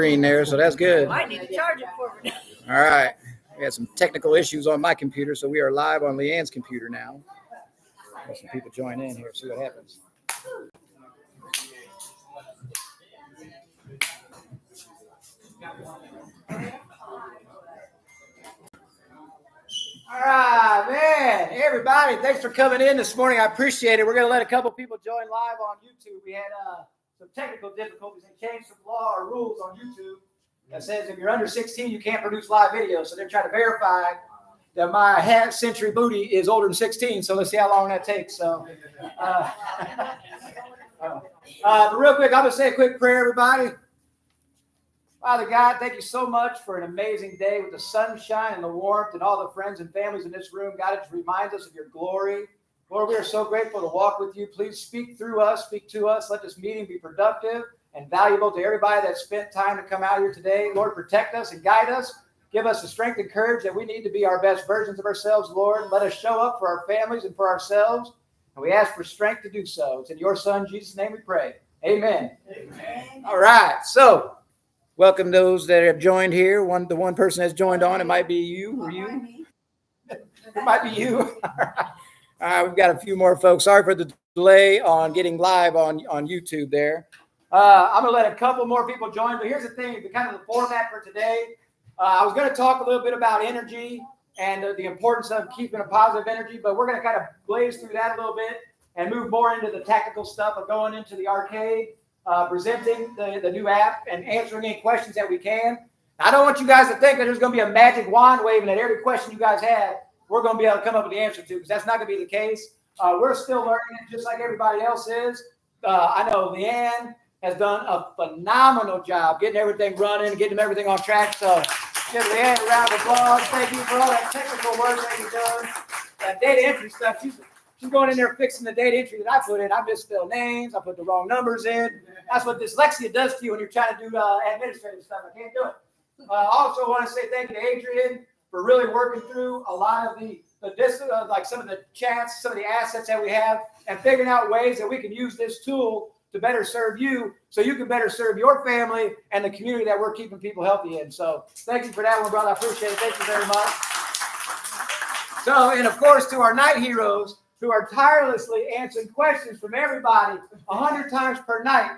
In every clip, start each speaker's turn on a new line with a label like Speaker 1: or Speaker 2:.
Speaker 1: Screen there, so that's good.
Speaker 2: I need to charge it for me.
Speaker 1: All right. We had some technical issues on my computer, so we are live on Leanne's computer now. Let some people join in here, see what happens. All right, man. Hey, everybody, thanks for coming in this morning. I appreciate it. We're going to let a couple people join live on YouTube. We had some technical difficulties and changed some law or rules on YouTube that says if you're under 16, you can't produce live videos. So they're trying to verify that my half-century booty is older than 16. So let's see how long that takes. So, but real quick, I'm going to say a quick prayer, everybody. Father God, thank you so much for an amazing day with the sunshine and the warmth and all the friends and families in this room. God, it just reminds us of your glory. Lord, we are so grateful to walk with you. Please speak through us, speak to us. Let this meeting be productive and valuable to everybody that spent time to come out here today. Lord, protect us and guide us. Give us the strength and courage that we need to be our best versions of ourselves, Lord. Let us show up for our families and for ourselves. And we ask for strength to do so. It's in your Son, Jesus' name we pray. Amen. Amen. All right. So, welcome those that have joined here. The one person that's joined on, it might be you or you. It might be you. All right, we've got a few more folks. Sorry for the delay on getting live on YouTube there. I'm going to let a couple more people join, but here's the thing, the format for today. I was going to talk a little bit about energy and the importance of keeping a positive energy, but we're going to kind of blaze through that a little bit and move more into the tactical stuff of going into the arcade, presenting the new app and answering any questions that we can. I don't want you guys to think that there's going to be a magic wand waving that every question you guys have, we're going to be able to come up with the answer to, because that's not going to be the case. We're still learning it just like everybody else is. I know Leanne has done a phenomenal job getting everything running, getting everything on track. So give Leanne a round of applause. Thank you for all that technical work that you've done. That data entry stuff, she's going in there fixing the data entry that I put in. I misspelled names. I put the wrong numbers in. That's what dyslexia does to you when you're trying to do administrative stuff. I can't do it. I also want to say thank you to Adrian for really working through a lot of like some of the chats, some of the assets that we have, and figuring out ways that we can use this tool to better serve you so you can better serve your family and the community that we're keeping people healthy in. So thank you for that one, brother. I appreciate it. Thank you very much. So, and of course, to our night heroes who are tirelessly answering questions from everybody 100 times per night.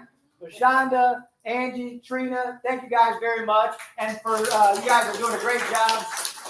Speaker 1: Shonda, Angie, Trina, thank you guys very much. And for you guys are doing a great job.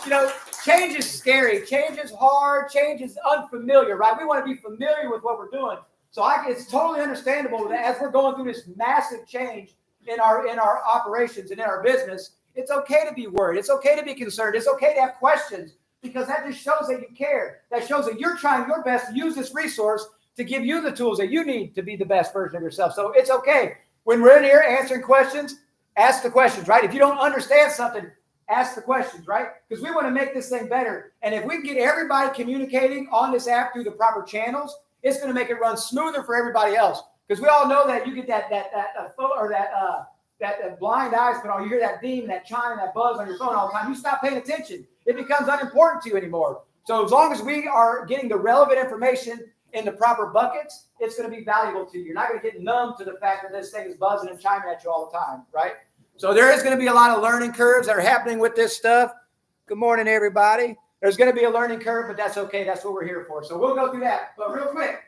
Speaker 1: You know, change is scary. Change is hard. Change is unfamiliar, right? We want to be familiar with what we're doing. So it's totally understandable that as we're going through this massive change in our operations and in our business, it's okay to be worried. It's okay to be concerned. It's okay to have questions, because that just shows that you care. That shows that you're trying your best to use this resource to give you the tools that you need to be the best version of yourself. So it's okay. When we're in here answering questions, ask the questions, right? If you don't understand something, ask the questions, right? Because we want to make this thing better. And if we can get everybody communicating on this app through the proper channels, it's going to make it run smoother for everybody else. Because we all know that you get that blind eyes put on. You hear that beam, that chime, that buzz on your phone all the time. You stop paying attention. It becomes unimportant to you anymore. So as long as we are getting the relevant information in the proper buckets, it's going to be valuable to you. You're not going to get numb to the fact that this thing is buzzing and chiming at you all the time, right? So there is going to be a lot of learning curves that are happening with this stuff. Good morning, everybody. There's going to be a learning curve, but that's okay. That's what we're here for. So we'll go through that. But real quick,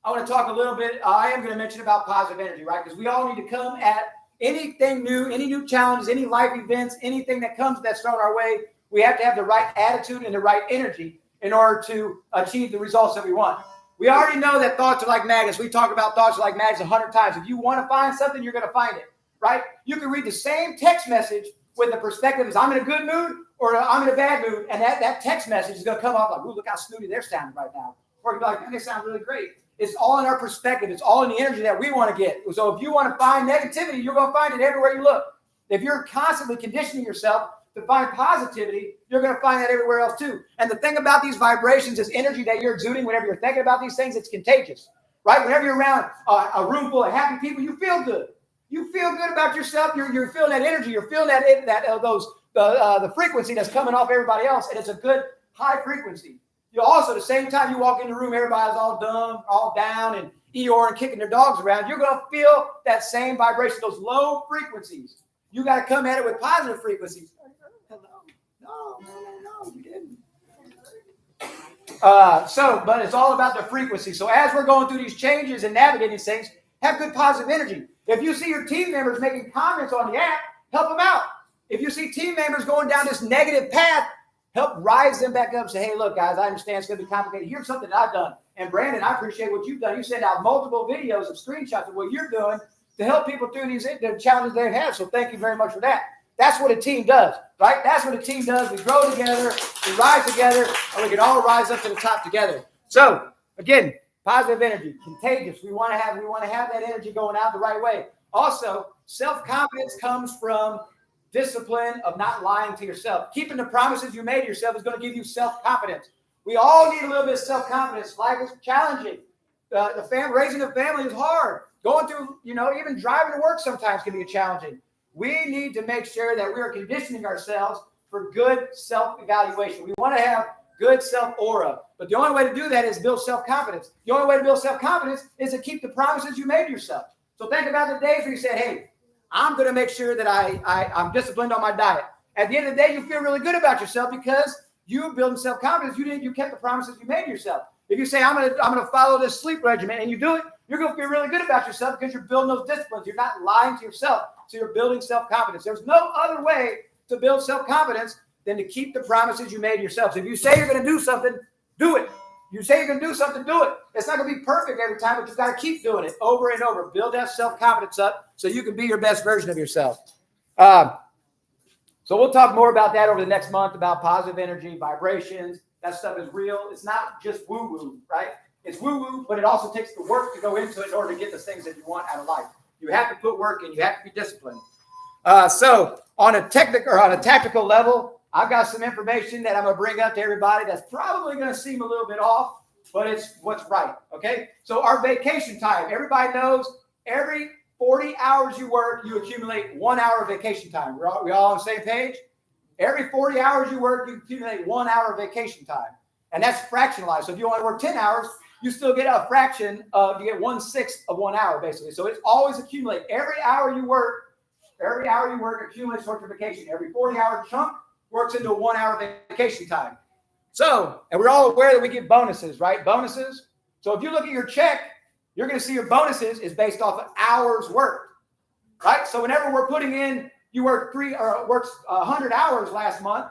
Speaker 1: I want to talk a little bit. I am going to mention about positive energy, right? Because we all need to come at anything new, any new challenges, any life events, anything that comes that's thrown our way. We have to have the right attitude and the right energy in order to achieve the results that we want. We already know that thoughts are like magnets. We talk about thoughts are like magnets 100 times. If you want to find something, you're going to find it, right? You can read the same text message with the perspective as I'm in a good mood or I'm in a bad mood, and that text message is going to come off like, ooh, look how snooty they're sounding right now. Or you'll be like, man, they sound really great. It's all in our perspective. It's all in the energy that we want to get. So if you want to find negativity, you're going to find it everywhere you look. If you're constantly conditioning yourself to find positivity, you're going to find that everywhere else too. And the thing about these vibrations is energy that you're exuding whenever you're thinking about these things, it's contagious, right? Whenever you're around a room full of happy people, you feel good. You feel good about yourself. You're feeling that energy. You're feeling the frequency that's coming off everybody else, and it's a good high frequency. You also, at the same time you walk in the room, everybody's all dumb, all down, and Eeyore and kicking their dogs around, you're going to feel that same vibration, those low frequencies. You got to come at it with positive frequencies. Hello. No, you didn't. But it's all about the frequency. So as we're going through these changes and navigating these things, have good positive energy. If you see your team members making comments on the app, help them out. If you see team members going down this negative path, help rise them back up. Say, hey, look, guys, I understand it's going to be complicated. Here's something that I've done. And Brandon, I appreciate what you've done. You sent out multiple videos of screenshots of what you're doing to help people through the challenges they've had. So thank you very much for that. That's what a team does, right? That's what a team does. We grow together, we rise together, and we can all rise up to the top together. So again, positive energy, contagious. We want to have that energy going out the right way. Also, self-confidence comes from discipline of not lying to yourself. Keeping the promises you made to yourself is going to give you self-confidence. We all need a little bit of self-confidence. Life is challenging. Raising a family is hard. Going through, even driving to work sometimes can be challenging. We need to make sure that we are conditioning ourselves for good self-evaluation. We want to have good self-aura. But the only way to do that is build self-confidence. The only way to build self-confidence is to keep the promises you made to yourself. So think about the days where you said, hey, I'm going to make sure that I'm disciplined on my diet. At the end of the day, you feel really good about yourself because you building self-confidence. You kept the promises you made to yourself. If you say, I'm going to follow this sleep regimen and you do it, you're going to feel really good about yourself because you're building those disciplines. You're not lying to yourself. So you're building self-confidence. There's no other way to build self-confidence than to keep the promises you made to yourself. So if you say you're going to do something, do it. You say you're going to do something, do it. It's not going to be perfect every time, but you've got to keep doing it over and over. Build that self-confidence up so you can be your best version of yourself. So we'll talk more about that over the next month, about positive energy, vibrations. That stuff is real. It's not just woo-woo, right? It's woo-woo, but it also takes the work to go into it in order to get the things that you want out of life. You have to put work in. You have to be disciplined. So on a tactical level, I've got some information that I'm going to bring up to everybody that's probably going to seem a little bit off, but it's what's right, okay? So our vacation time, everybody knows every 40 hours you work, you accumulate 1 hour of vacation time. We all on the same page? Every 40 hours you work, you accumulate 1 hour of vacation time. And that's fractionalized. So if you only work 10 hours, you still get a fraction of, you get 1/6 of 1 hour, basically. So it's always accumulate. Every hour you work accumulates towards your vacation. Every 40-hour chunk works into a 1 hour vacation time. So, and we're all aware that we get bonuses, right? Bonuses. So if you look at your check, you're going to see your bonuses is based off of hours worked, right? So whenever we're putting in, you worked 100 hours last month,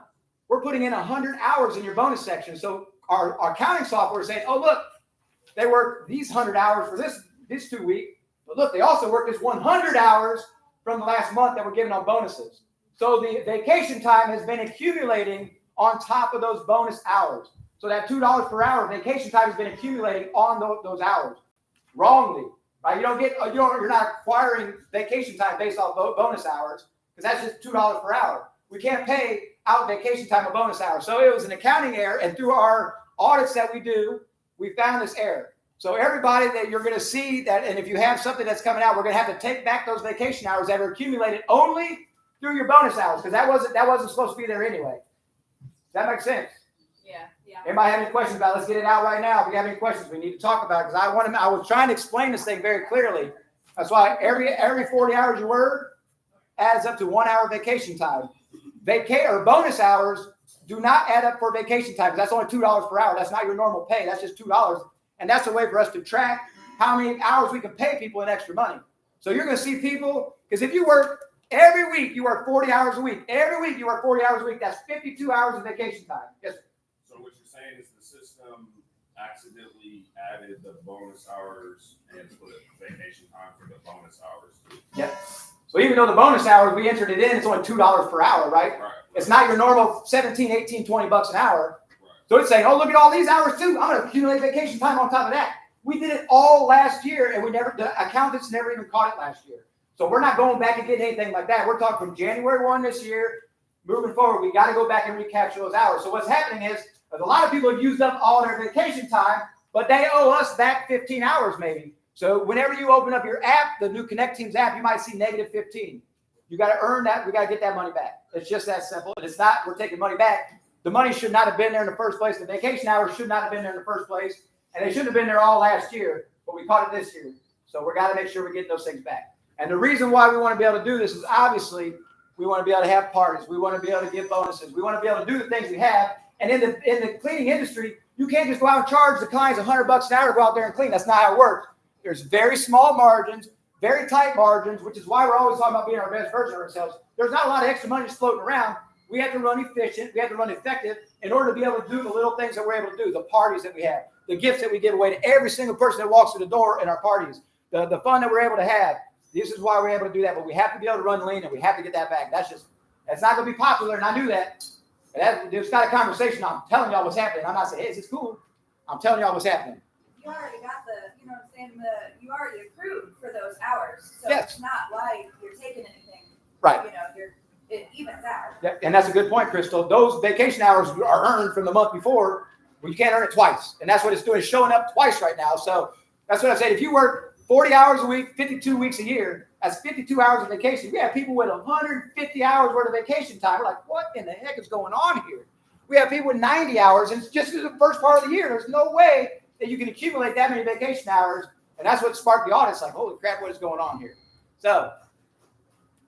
Speaker 1: we're putting in 100 hours in your bonus section. So our accounting software is saying, oh, look, they worked these 100 hours for this 2 weeks, but look, they also worked this 100 hours from the last month that we're giving on bonuses. So the vacation time has been accumulating on top of those bonus hours. So that $2 per hour vacation time has been accumulating on those hours wrongly, right? You're not acquiring vacation time based off bonus hours because that's just $2 per hour. We can't pay out vacation time a bonus hour. So it was an accounting error, and through our audits that we do, we found this error. So everybody that you're going to see that, and if you have something that's coming out, we're going to have to take back those vacation hours that are accumulated only through your bonus hours because that wasn't supposed to be there anyway. Does that make sense? Yeah. Anybody have any questions about it? Let's get it out right now. If you have any questions, we need to talk about it because I was trying to explain this thing very clearly. That's why every 40 hours you work adds up to 1 hour vacation time. Bonus hours do not add up for vacation time because that's only $2 per hour. That's not your normal pay. That's just $2. And that's a way for us to track how many hours we can pay people in extra money. So you're going to see people, because if you work every week, you work 40 hours a week. Every week you work 40 hours a week. That's 52 hours of vacation time. Yes, sir.
Speaker 2: So what you're saying is the system accidentally added the bonus hours and put vacation time for the bonus hours.
Speaker 1: Yep. So even though the bonus hours, we entered it in, it's only $2 per hour, right? It's not your normal 17, 18, 20 bucks an hour. Right. So it's saying, oh, look at all these hours too. I'm going to accumulate vacation time on top of that. We did it all last year, and the accountants never even caught it last year. So we're not going back and getting anything like that. We're talking from January 1 this year, moving forward, we got to go back and recapture those hours. So what's happening is a lot of people have used up all their vacation time, but they owe us back 15 hours maybe. So whenever you open up your app, the new Connect Teams app, you might see -15. You got to earn that. We got to get that money back. It's just that simple. And it's not, we're taking money back. The money should not have been there in the first place. The vacation hours should not have been there in the first place. And they shouldn't have been there all last year. but we caught it this year. So we got to make sure we get those things back. And the reason why we want to be able to do this is obviously we want to be able to have parties. We want to be able to give bonuses. We want to be able to do the things we have. And in the cleaning industry, you can't just go out and charge the clients $100 an hour to go out there and clean. That's not how it works. There's very small margins, very tight margins, which is why we're always talking about being our best version of ourselves. There's not a lot of extra money just floating around. We have to run efficient. We have to run effective in order to be able to do the little things that we're able to do, the parties that we have, the gifts that we give away to every single person that walks through the door in our parties, the fun that we're able to have. This is why we're able to do that. But we have to be able to run lean, and we have to get that back. That's not going to be popular, and I knew that. There's not a conversation. I'm telling y'all what's happening. I'm not saying, hey, is this cool? I'm telling y'all what's happening.
Speaker 3: You already got you know what I'm saying? You already accrued for those hours. So
Speaker 1: Yes.
Speaker 3: It's not like you're taking anything.
Speaker 1: Right.
Speaker 3: You know, it evens out.
Speaker 1: Yeah, and that's a good point, Crystal. Those vacation hours are earned from the month before. Well, you can't earn it twice. And that's what it's doing. It's showing up twice right now. So that's what I said. If you work 40 hours a week, 52 weeks a year, that's 52 hours of vacation. We have people with 150 hours worth of vacation time. We're like, what in the heck is going on here? We have people with 90 hours, and it's just the first part of the year. There's no way that you can accumulate that many vacation hours. And that's what sparked the audit. It's like, holy crap, what is going on here? So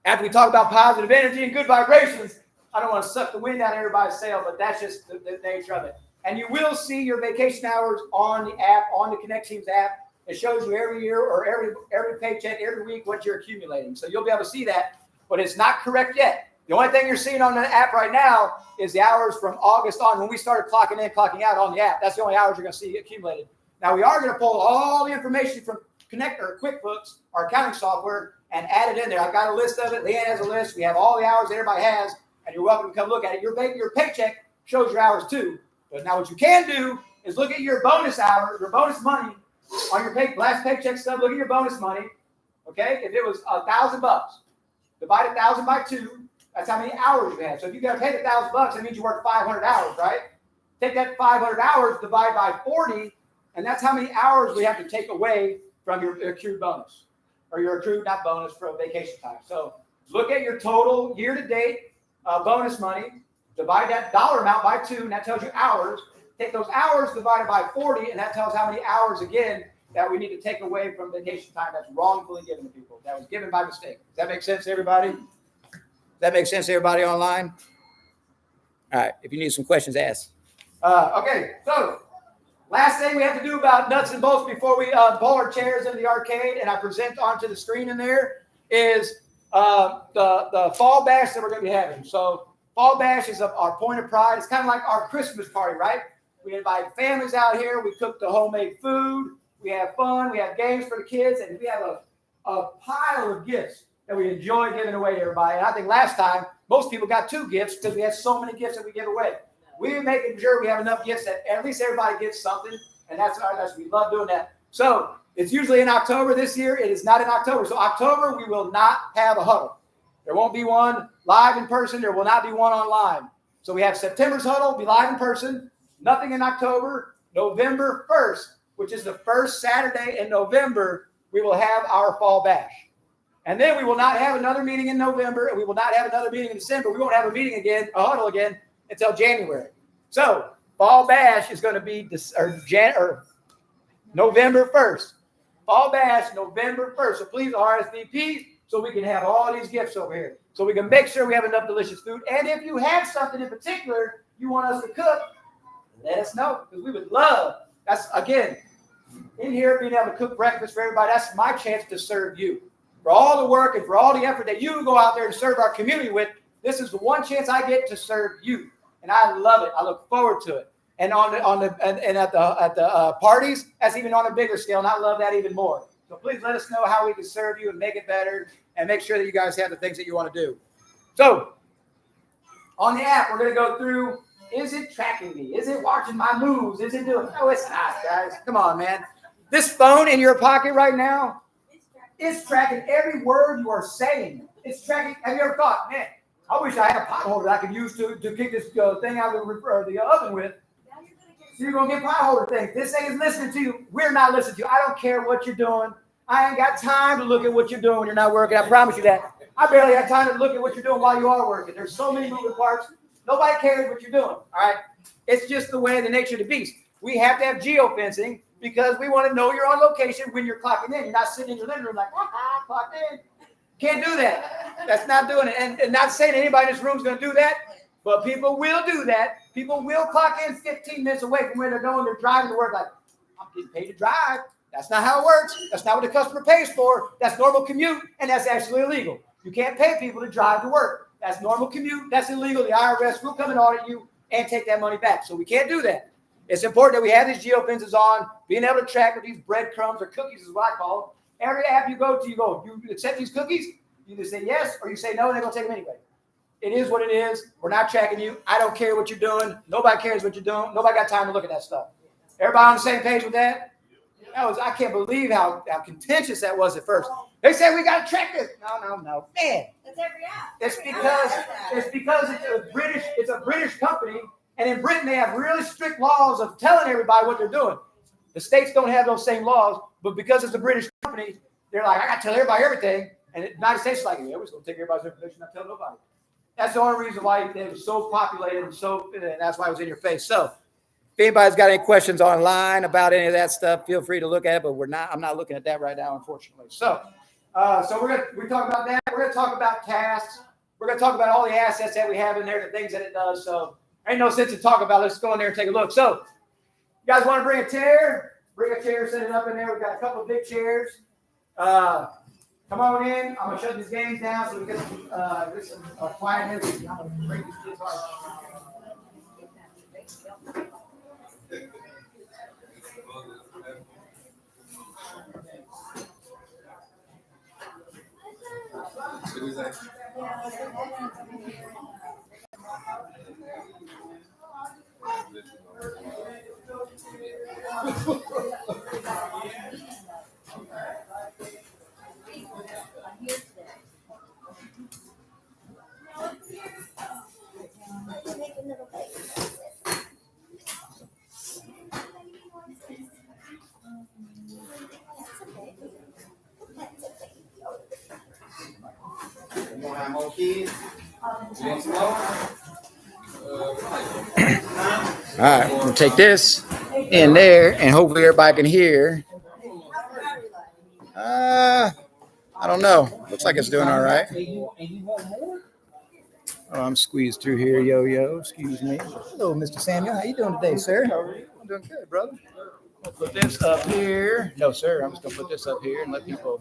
Speaker 1: after we talk about positive energy and good vibrations, I don't want to suck the wind out of everybody's sail, but that's just the nature of it. And you will see your vacation hours on the app, on the Connect Teams app. It shows you every year or every paycheck, every week, what you're accumulating. So you'll be able to see that, but it's not correct yet. The only thing you're seeing on the app right now is the hours from August on when we started clocking in, clocking out on the app. That's the only hours you're going to see accumulated. Now, we are going to pull all the information from Connect or QuickBooks, our accounting software, and add it in there. I've got a list of it. Leanne has a list. We have all the hours that everybody has, and you're welcome to come look at it. Your paycheck shows your hours too. But now what you can do is look at your bonus hours, your bonus money on your last paycheck stub. Look at your bonus money. Okay, if it was $1,000, divide 1,000 by 2. That's how many hours you have. So if you got to pay the $1,000, that means you work 500 hours, right? Take that 500 hours, divide by 40, and that's how many hours we have to take away from your accrued bonus, or your accrued, not bonus, for vacation time. So look at your total year-to-date bonus money, divide that dollar amount by 2, and that tells you hours. Take those hours divided by 40, and that tells how many hours, again, that we need to take away from vacation time that's wrongfully given to people. That was given by mistake. Does that make sense to everybody? Does that make sense to everybody online? All right. If you need some questions, ask. Okay. So last thing we have to do about nuts and bolts before we pull our chairs into the arcade and I present onto the screen in there is the fall bash that we're going to be having. So fall bash is our point of pride. It's kind of like our Christmas party, right? We invite families out here. We cook the homemade food. We have fun. We have games for the kids, and we have a pile of gifts that we enjoy giving away to everybody. And I think last time, most people got 2 gifts because we had so many gifts that we give away. We're making sure we have enough gifts that at least everybody gets something, and we love doing that. So it's usually in October. This year, it is not in October. So October, we will not have a huddle. There won't be one live in person. There will not be one online. So we have September's huddle, be live in person. Nothing in October. November 1st, which is the first Saturday in November, we will have our fall bash. And then we will not have another meeting in November, and we will not have another meeting in December. We won't have a meeting again, a huddle again, until January. So fall bash is going to be November 1st. Fall bash, November 1st. So please RSVP so we can have all these gifts over here. So we can make sure we have enough delicious food. And if you have something in particular you want us to cook, let us know, because we would love. That's, again, in here being able to cook breakfast for everybody, that's my chance to serve you. For all the work and for all the effort that you go out there and serve our community with, this is the one chance I get to serve you. And I love it. I look forward to it. And at the parties, that's even on a bigger scale, and I love that even more. So please let us know how we can serve you and make it better and make sure that you guys have the things that you want to do. So on the app, we're going to go through, is it tracking me? Is it watching my moves? Is it doing? No, it's not, guys. Come on, man. This phone in your pocket right now, it's tracking every word you are saying. It's tracking. Have you ever thought, man, I wish I had a pot holder that I could use to kick this thing out of the oven with. So you're going to get pot holder things. This thing is listening to you. We're not listening to you. I don't care what you're doing. I ain't got time to look at what you're doing when you're not working. I promise you that. I barely have time to look at what you're doing while you are working. There's so many moving parts. Nobody cares what you're doing. All right. It's just the way, the nature of the beast. We have to have geofencing because we want to know you're on location when you're clocking in. You're not sitting in your living room like, clocked in. Can't do that. That's not doing it. And not saying anybody in this room is going to do that, but people will do that. People will clock in 15 minutes away from where they're going. They're driving to work like, I'm getting paid to drive. That's not how it works. That's not what the customer pays for. That's normal commute, and that's actually illegal. You can't pay people to drive to work. That's normal commute. That's illegal. The IRS will come and audit you and take that money back. So we can't do that. It's important that we have these geofences on, being able to track with these breadcrumbs or cookies is what I call them. Every app you go to, you accept these cookies, you either say yes or you say no, and they're going to take them anyway. It is what it is. We're not tracking you. I don't care what you're doing. Nobody cares what you're doing. Nobody got time to look at that stuff. Everybody on the same page with that? I can't believe how contentious that was at first. They said we got to track this. No, man.
Speaker 3: That's every app.
Speaker 1: It's
Speaker 3: Every
Speaker 1: because it's a British company, and in Britain they have really strict laws of telling everybody what they're doing. The states don't have those same laws, but because it's a British company, they're like, I got to tell everybody everything. And the United States is like, yeah, we're just going to take everybody's information, not tell nobody. That's the only reason why it was so populated and that's why it was in your face. So if anybody's got any questions online about any of that stuff, feel free to look at it, but I'm not looking at that right now, unfortunately. So we talk about that. We're going to talk about tasks. We're going to talk about all the assets that we have in there, the things that it does. So ain't no sense in talking about it. Let's go in there and take a look. So you guys want to bring a chair? Bring a chair, set it up in there. We've got a couple of big chairs. Come on in. I'm going to shut these games down so we get some quietness. I'm going to bring these kids on. All right, we'll take this in there, and hopefully everybody can hear. I don't know. Looks like it's doing all right. Oh, I'm squeezed through here, yo. Excuse me. Hello, Mr. Samuel. How you doing today, sir? I'm doing good, brother. I'll put this up here. No, sir. I'm just gonna put this up here and let people.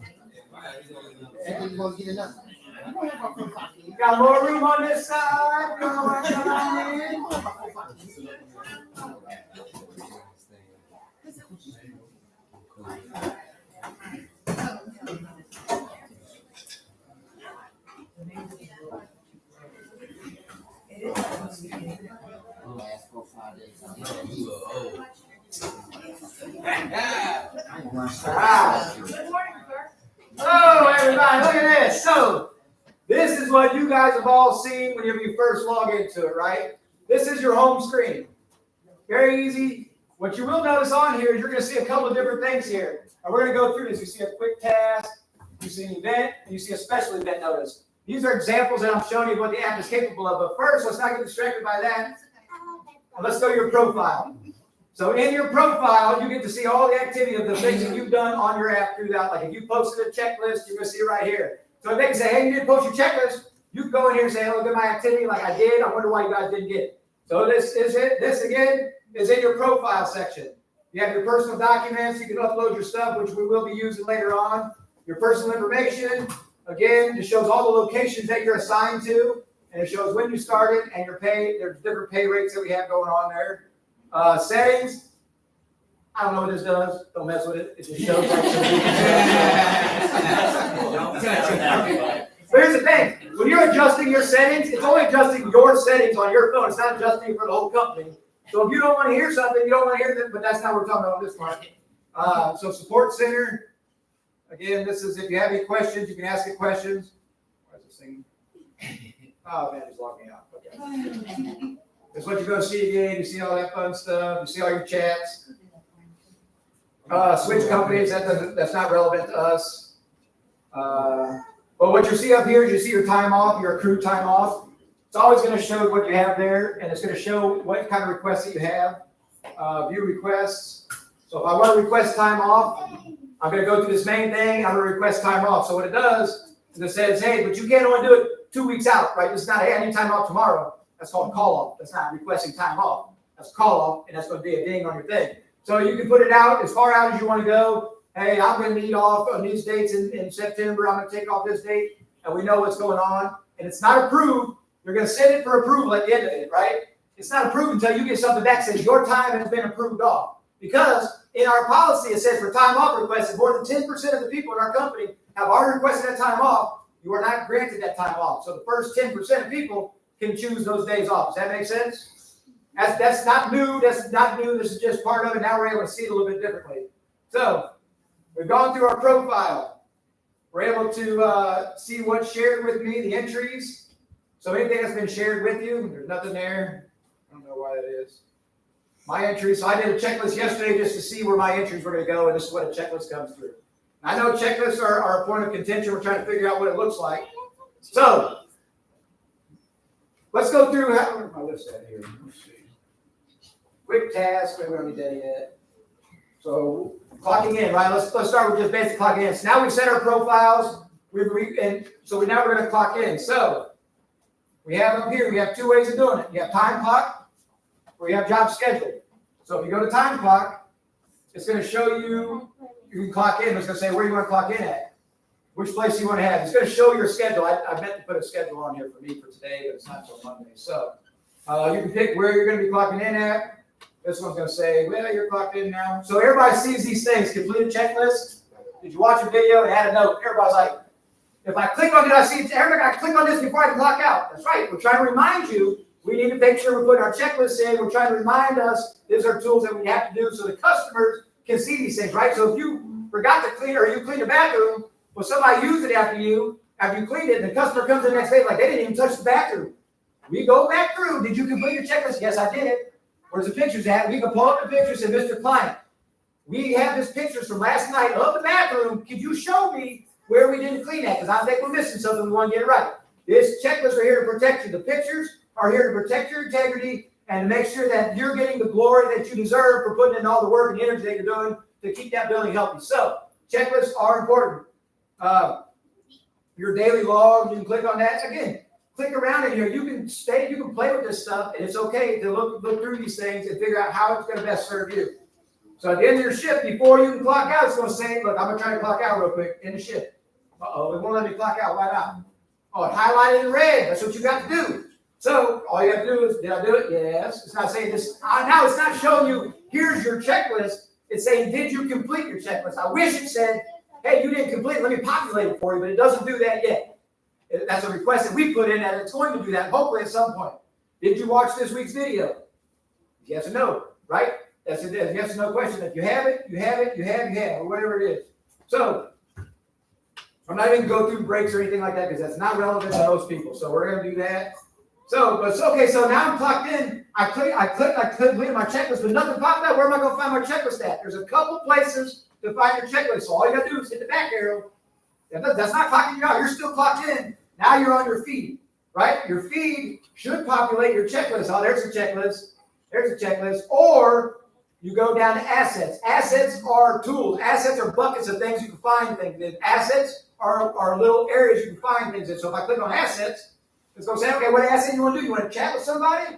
Speaker 1: Got more room on this side. Come on in. Oh, everybody, look at this. So, this is what you guys have all seen whenever you first log into it, right? This is your home screen. Very easy. What you will notice on here is you're going to see a couple of different things here. And we're going to go through this. You see a quick task, you see an event, and you see a special event notice. These are examples that I'm showing you what the app is capable of. But first, let's not get distracted by that. Let's go to your profile. So in your profile, you get to see all the activity of the things that you've done on your app throughout. Like if you posted a checklist, you're going to see it right here. So if they can say, hey, you didn't post your checklist, you can go in here and say, hey, look at my activity like I did. I wonder why you guys didn't get it. So this is it. This, again, is in your profile section. You have your personal documents. You can upload your stuff, which we will be using later on. Your personal information. Again, it shows all the locations that you're assigned to. And it shows when you started and your pay. There's different pay rates that we have going on there. Settings. I don't know what this does. Don't mess with it. It just shows like But here's the thing. When you're adjusting your settings, it's only adjusting your settings on your phone. It's not adjusting for the whole company. So if you don't want to hear something, you don't want to hear it, but that's not what we're talking about on this part. So support center. Again, this is if you have any questions, you can ask it questions. Why is this thing? Oh, man, it's logged me out. Okay. That's what you're going to see again. You see all that fun stuff. You see all your chats. Switch companies, that's not relevant to us. But what you see up here is you see your time off, your accrued time off. It's always going to show what you have there, and it's going to show what kind of requests that you have. View requests. So if I want to request time off, I'm going to go through this main thing. I'm going to request time off. So what it does is it says, hey, but you can't only do it 2 weeks out, right? This is not, hey, I need time off tomorrow. That's called call off. That's not requesting time off. That's call off, and that's going to be a ding on your thing. So you can put it out as far out as you want to go. Hey, I'm going to need off on these dates in September. I'm going to take off this date, and we know what's going on. And it's not approved. You're going to send it for approval at the end of it, right? It's not approved until you get something back that says your time has been approved off. Because in our policy, it says for time off requests, if more than 10% of the people in our company have already requested that time off, you are not granted that time off. So the first 10% of people can choose those days off. Does that make sense? That's not new. That's not new. This is just part of it. Now we're able to see it a little bit differently. So we've gone through our profile. We're able to see what's shared with me, the entries. So anything that's been shared with you, there's nothing there. I don't know why that is. My entries. So I did a checklist yesterday just to see where my entries were going to go, and this is what a checklist comes through. I know checklists are a point of contention. We're trying to figure out what it looks like. So let's go through. Where's my list at here? Let's see. Quick task. Maybe we don't need that yet. So clocking in, right? Let's start with just basic clocking in. So now we've set our profiles. And so now we're going to clock in. So we have up here, we have 2 ways of doing it. You have time clock, or you have job schedule. So if you go to time clock, it's going to show you can clock in. It's going to say where you want to clock in at, which place you want to have. It's going to show your schedule. I meant to put a schedule on here for me for today, but it's not until Monday. So you can pick where you're going to be clocking in at. This one's going to say, well, you're clocked in now. So everybody sees these things. Complete a checklist. Did you watch a video and add a note? Everybody's like, if I click on it, I see it. Everybody got to click on this before I can clock out. That's right. We're trying to remind you. We need to make sure we're putting our checklist in. We're trying to remind us these are tools that we have to do so the customers can see these things, right? So if you forgot to clean or you cleaned the bathroom, well, somebody used it after you cleaned it, and the customer comes in the next day like they didn't even touch the bathroom. We go back through. Did you complete your checklist? Yes, I did. Where's the pictures at? We can pull up the pictures and Mr. Client, we have this pictures from last night of the bathroom. Could you show me where we didn't clean that? Because I think we're missing something. We want to get it right. This checklist are here to protect you. The pictures are here to protect your integrity and make sure that you're getting the glory that you deserve for putting in all the work and energy that you're doing to keep that building healthy. So checklists are important. Your daily log, you can click on that. Again, click around in here. You can play with this stuff, and it's okay to look through these things and figure out how it's going to best serve you. So at the end of your shift, before you can clock out, it's going to say, look, I'm going to try to clock out real quick in the shift. Uh-oh, it won't let me clock out. Why not? Oh, it highlighted in red. That's what you got to do. So all you have to do is, did I do it? Yes. It's not saying this. Now it's not showing you, here's your checklist. It's saying, did you complete your checklist? I wish it said, hey, you didn't complete it. Let me populate it for you, but it doesn't do that yet. That's a request that we put in, and it's going to do that hopefully at some point. Did you watch this week's video? Yes or no, right? That's it. Yes or no question. If you have it, you have it, you have, or whatever it is. So I'm not even going to go through breaks or anything like that because that's not relevant to most people. So we're going to do that. So, but okay, so now I'm clocked in. I completed my checklist, but nothing popped up. Where am I going to find my checklist at? There's a couple places to find your checklist. So all you got to do is hit the back arrow. That's not clocking you out. You're still clocked in. Now you're on your feed, right? Your feed should populate your checklist. Oh, there's a checklist. There's a checklist. Or you go down to assets. Assets are tools. Assets are buckets of things you can find things in. Assets are little areas you can find things in. So if I click on assets, it's going to say, okay, what asset you want to do? You want to chat with somebody?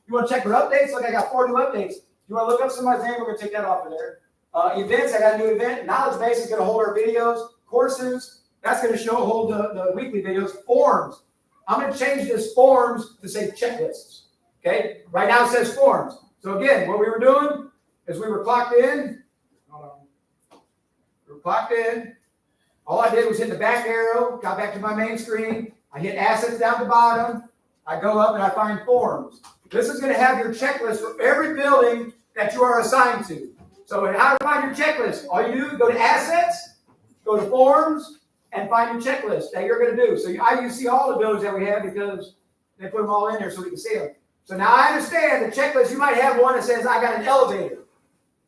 Speaker 1: You want to check their updates? Look, I got 4 new updates. You want to look up somebody's name? We're going to take that off of there. Events, I got a new event. Knowledge base is going to hold our videos. Courses, that's going to hold the weekly videos. Forms, I'm going to change this forms to say checklists. Okay, right now it says forms. So again, what we were doing is we were clocked in. We were clocked in. All I did was hit the back arrow, got back to my main screen. I hit assets down the bottom. I go up and I find forms. This is going to have your checklist for every building that you are assigned to. So how to find your checklist? All you do is go to assets, go to forms, and find your checklist that you're going to do. So you see all the buildings that we have because they put them all in there so we can see them. So now I understand the checklist. You might have one that says, I got an elevator.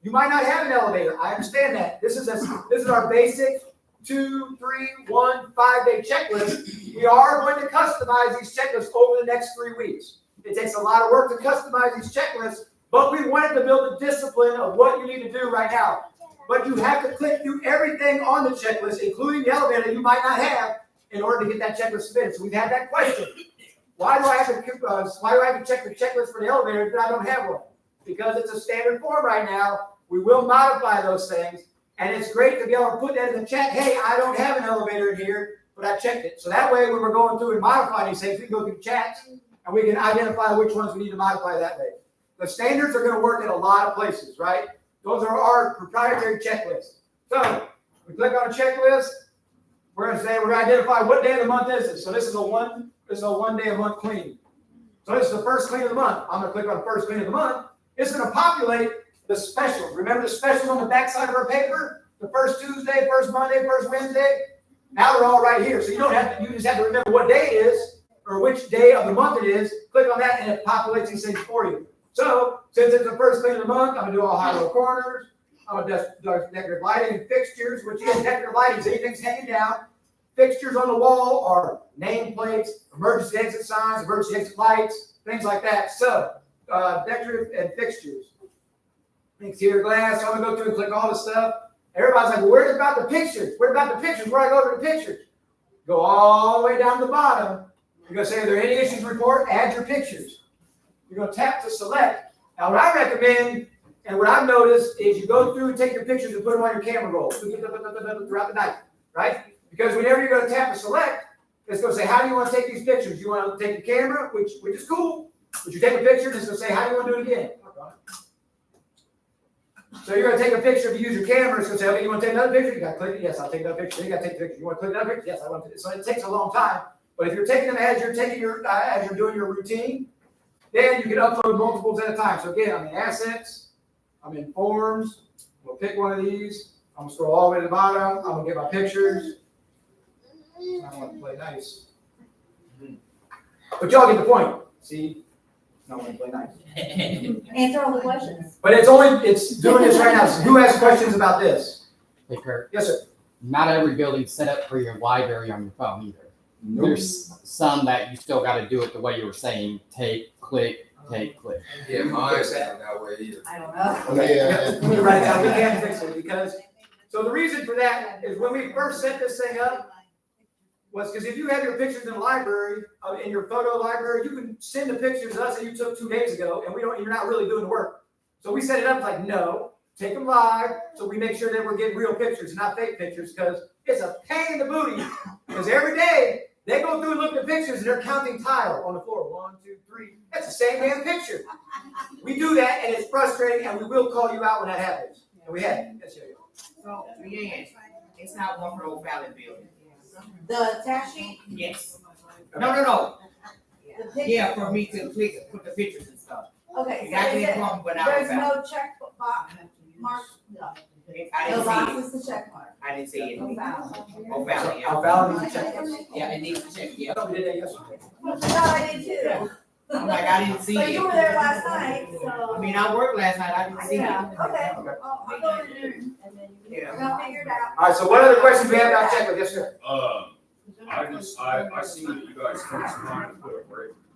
Speaker 1: You might not have an elevator. I understand that. This is our basic 2, 3, 1, 5-day checklist. We are going to customize these checklists over the next 3 weeks. It takes a lot of work to customize these checklists, But we wanted to build the discipline of what you need to do right now. But you have to click through everything on the checklist, including the elevator you might not have, in order to get that checklist submitted. So we've had that question. Why do I have to check the checklist for the elevator if I don't have one? Because it's a standard form right now. We will modify those things. And it's great to be able to put that in the chat. Hey, I don't have an elevator in here, but I checked it. So that way, when we're going through and modifying these things, we can go through chats and we can identify which ones we need to modify that way. The standards are going to work in a lot of places, right? Those are our proprietary checklists. So we click on a checklist. We're going to say we're going to identify what day of the month is it. So this is a one day a month clean. So this is the first clean of the month. I'm going to click on first clean of the month. It's going to populate the specials. Remember the specials on the back side of our paper? The first Tuesday, first Monday, first Wednesday. Now they're all right here. So you don't have to. You just have to remember what day it is or which day of the month it is. Click on that and it populates these things for you. So since it's the first clean of the month, I'm going to do all high-low corners. I'm going to do decorative lighting and fixtures, which is decorative lighting. Anything's hanging down. Fixtures on the wall are nameplates, emergency exit signs, emergency exit lights, things like that. So decorative and fixtures. Exterior glass. So I'm going to go through and click all this stuff. Everybody's like, well, where's about the pictures? Where about the pictures? Where I go to the pictures? Go all the way down to the bottom. You're going to say, are there any issues to report? Add your pictures. You're going to tap to select. Now, what I recommend and what I've noticed is you go through and take your pictures and put them on your camera roll throughout the night, right? Because whenever you're going to tap to select, it's going to say, how do you want to take these pictures? You want to take the camera, which is cool, but you take a picture and it's going to say, how do you want to do it again? So you're going to take a picture if you use your camera. It's going to say, okay, you want to take another picture? You got to click it. Yes, I'll take another picture. Then you got to take the picture. You want to click another picture? Yes, I want to. So it takes a long time. But if you're taking them as you're doing your routine, then you can upload multiples at a time. So again, I'm in assets. I'm in forms. I'm going to pick one of these. I'm going to scroll all the way to the bottom. I'm going to get my pictures. I want to play nice. But y'all get the point. See? I want to play nice.
Speaker 3: Answer all the questions.
Speaker 1: But it's doing this right now. So who has questions about this?
Speaker 4: Hey, Kurt.
Speaker 1: Yes, sir.
Speaker 4: Not every building's set up for your library on your phone either.
Speaker 1: Nope.
Speaker 4: There's some that you still got to do it the way you were saying. Take, click.
Speaker 5: Yeah, mine's not that way either.
Speaker 3: I don't know.
Speaker 5: Yeah.
Speaker 1: We write it down. We can't fix it because. So the reason for that is when we first set this thing up was because if you have your pictures in the library, in your photo library, you can send the pictures to us that you took 2 days ago, and you're not really doing the work. So we set it up like, no, take them live, so we make sure that we're getting real pictures and not fake pictures, because it's a pain in the booty. Because every day they go through and look at pictures and they're counting tile on the floor. 1, 2, 3. That's the same damn picture. We do that, and it's frustrating, and we will call you out when that happens. And we have. Yes, yeah.
Speaker 6: So, yeah, it's not one for Old Valley building.
Speaker 3: The tax sheet?
Speaker 6: Yes. No.
Speaker 3: The picture?
Speaker 6: Yeah, for me to click, put the pictures and stuff.
Speaker 3: Okay,
Speaker 6: You
Speaker 3: so
Speaker 6: got
Speaker 3: is
Speaker 6: any
Speaker 3: it,
Speaker 6: problem with Old
Speaker 3: there's
Speaker 6: Valley?
Speaker 3: no check box, mark, no.
Speaker 6: I
Speaker 3: No
Speaker 6: didn't
Speaker 3: box
Speaker 6: see it.
Speaker 3: is the check mark.
Speaker 6: I didn't see it.
Speaker 3: Oh,
Speaker 6: Old Valley, yeah.
Speaker 1: Our value check.
Speaker 6: Yeah, it needs to check,
Speaker 1: I
Speaker 6: yeah.
Speaker 1: thought we did that yesterday.
Speaker 3: No, I did too.
Speaker 6: I'm like, I didn't see
Speaker 3: But
Speaker 6: it.
Speaker 3: you were there last night, so.
Speaker 6: I mean, I worked last night, I didn't see
Speaker 3: Yeah,
Speaker 6: it.
Speaker 3: okay. I'll go in there and
Speaker 6: Yeah.
Speaker 3: we'll figure it out.
Speaker 1: All right, so what other questions do we have about checklist? Yes, sir.
Speaker 2: I seen that you guys kept trying to put a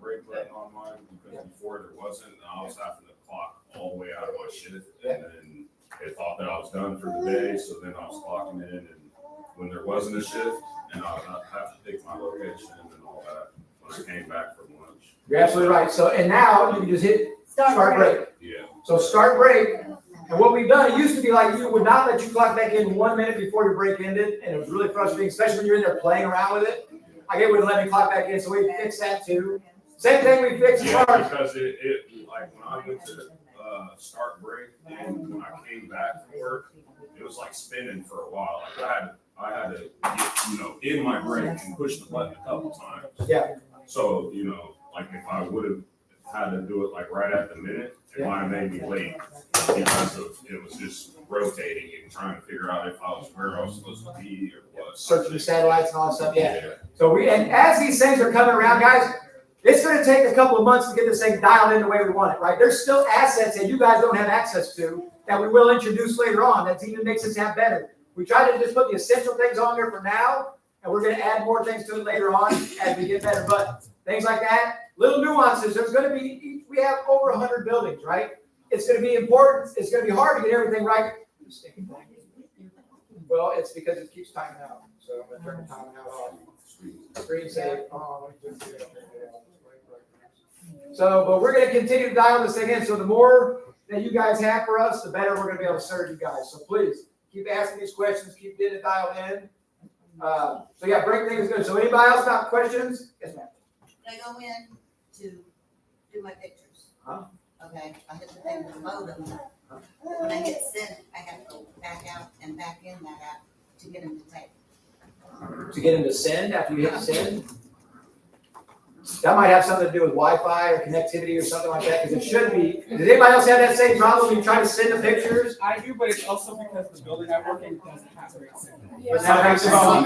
Speaker 2: break button on mine because before there wasn't, and I was having to clock all the way out of my shift, and then it thought that I was done for the day, so then I was clocking in, and when there wasn't a shift, and I would have to pick my location and all that when I came back from lunch.
Speaker 1: You're absolutely right. So, and now you can just hit start break.
Speaker 2: Yeah.
Speaker 1: So start break. And what we've done, it used to be like you would not let you clock back in 1 minute before your break ended. And it was really frustrating, especially when you're in there playing around with it. Like it wouldn't let me clock back in. So we fixed that too. Same thing we fixed as
Speaker 2: Yeah,
Speaker 1: far as.
Speaker 2: because it like when I went to start break and when I came back from work, it was like spinning for a while. Like I had to get, in my break and push the button a couple times.
Speaker 1: Yeah.
Speaker 2: So, like if I would have had to do it like right at the minute, it might have made me late because it was just rotating and trying to figure out if I was where I was supposed to be or what.
Speaker 1: Searching the satellites and all that stuff. Yeah. So and as these things are coming around, guys, it's going to take a couple of months to get this thing dialed in the way we want it, right? There's still assets that you guys don't have access to that we will introduce later on. That even makes this app better. We try to just put the essential things on there for now, and we're going to add more things to it later on as we get better. But things like that, little nuances. There's going to be, we have over 100 buildings, right? it's going to be important. It's going to be hard to get everything right. Well, it's because it keeps timing out. So I'm going to turn the timing out off. Screen save. Oh, let me just do that. So, but we're going to continue to dial this thing in. So the more that you guys have for us, the better we're going to be able to serve you guys. So please keep asking these questions. Keep getting it dialed in. So yeah, break things good. So anybody else got questions? Yes, ma'am.
Speaker 7: When I go in to do my pictures.
Speaker 1: Huh?
Speaker 7: Okay, I hit the thing with the modem. When I hit send, I have to go back out and back in that app to get him to take.
Speaker 1: To get them to send after you hit send? That might have something to do with Wi-Fi or connectivity or something like that, because it should be. Does anybody else have that same problem when you try to send the pictures?
Speaker 8: I do, but it's also because the building I work in doesn't have great signal.
Speaker 1: But now
Speaker 8: I
Speaker 1: it's
Speaker 8: usually-
Speaker 1: wrong.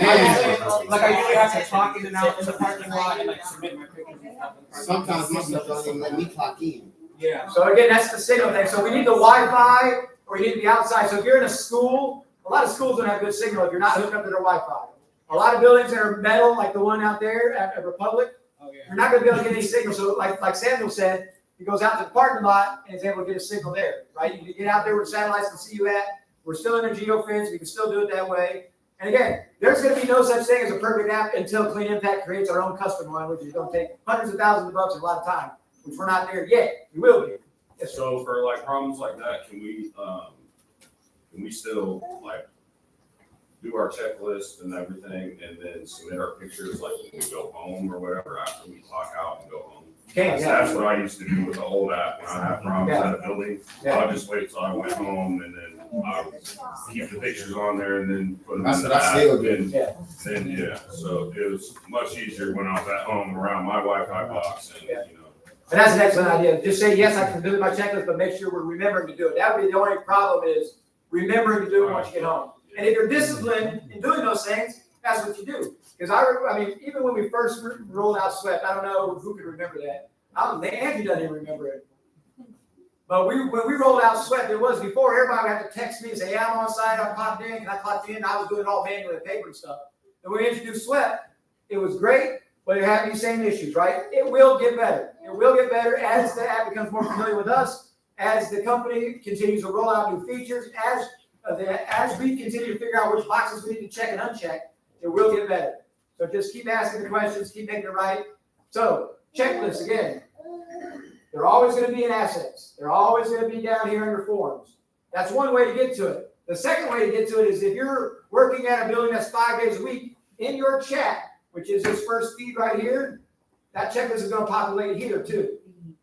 Speaker 8: like I usually have to talk in and out in the parking lot and like submit my pictures and stuff. in the parking lot.
Speaker 5: Sometimes my stuff doesn't even let me clock in.
Speaker 8: Yeah.
Speaker 1: So again, that's the signal thing. So we need the Wi-Fi or you need to be outside. So if you're in a school, a lot of schools don't have good signal if you're not hooked up to their Wi-Fi. A lot of buildings that are metal, like the one out there at Republic,
Speaker 8: Oh, yeah.
Speaker 1: you're not going to be able to get any signal. So like Samuel said, he goes out to the parking lot and is able to get a signal there, right? You can get out there where satellites can see you at. We're still in a geofence. We can still do it that way. And again, there's going to be no such thing as a perfect app until Clean Impact creates our own custom one, which is going to take hundreds of thousands of bucks and a lot of time, which we're not there yet. We will be. Yes, sir.
Speaker 2: So for like problems like that, can we still like do our checklist and everything and then submit our pictures like when we go home or whatever after we clock out and go home?
Speaker 1: Okay,
Speaker 2: That's what I used to do with the old app when I had problems at a building.
Speaker 1: Yeah.
Speaker 2: I'd just wait till I went home and then I would keep the pictures on there and then put them
Speaker 5: That's
Speaker 2: in the
Speaker 5: what I
Speaker 2: app.
Speaker 5: still do.
Speaker 2: And
Speaker 1: Yeah.
Speaker 2: then, yeah, so it was much easier when I was at home around my Wi-Fi box and,
Speaker 1: Yeah.
Speaker 2: you know.
Speaker 1: And that's an excellent idea. Just say, yes, I can do my checklist, but make sure we're remembering to do it. That would be the only problem is remembering to do it once you get home. And if you're disciplined in doing those things, that's what you do. Because I mean, even when we first rolled out SWEP, I don't know who could remember that. Andrew doesn't even remember it. But when we rolled out SWEP, it was before everybody would have to text me and say, yeah, I'm on site, I'm clocked in, and I clocked in. I was doing it all manually with paper and stuff. And when we introduced SWEP, it was great, but it had these same issues, right? It will get better. It will get better as the app becomes more familiar with us, as the company continues to roll out new features, as we continue to figure out which boxes we need to check and uncheck, it will get better. So just keep asking the questions, keep making it right. So checklists, again, they're always going to be in assets. They're always going to be down here under forms. That's one way to get to it. The second way to get to it is if you're working at a building that's 5 days a week, in your chat, which is this first feed right here, that checklist is going to populate here too.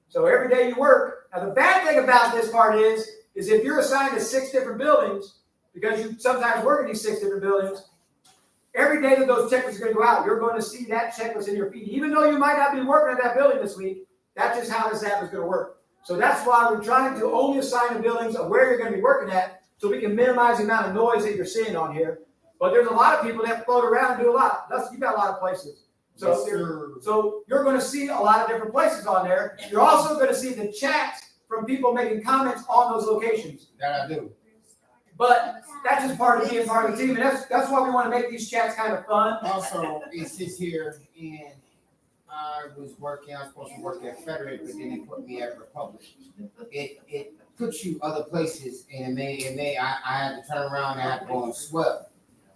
Speaker 1: So every day you work. Now the bad thing about this part is if you're assigned to 6 different buildings, because you sometimes work in these 6 different buildings, every day that those checklists are going to go out, you're going to see that checklist in your feed. Even though you might not be working at that building this week, that's just how this app is going to work. So that's why we're trying to only assign the buildings of where you're going to be working at so we can minimize the amount of noise that you're seeing on here. But there's a lot of people that float around and do a lot. You got a lot of places. So, so you're going to see a lot of different places on there. You're also going to see the chats from people making comments on those locations.
Speaker 5: That I do.
Speaker 1: But that's just part of being part of the team, and that's why we want to make these chats kind of fun.
Speaker 5: Also, it sits here and I was supposed to work at Federate, but then they put me at Republic. It puts you other places and I had to turn around and I had to go on SWEP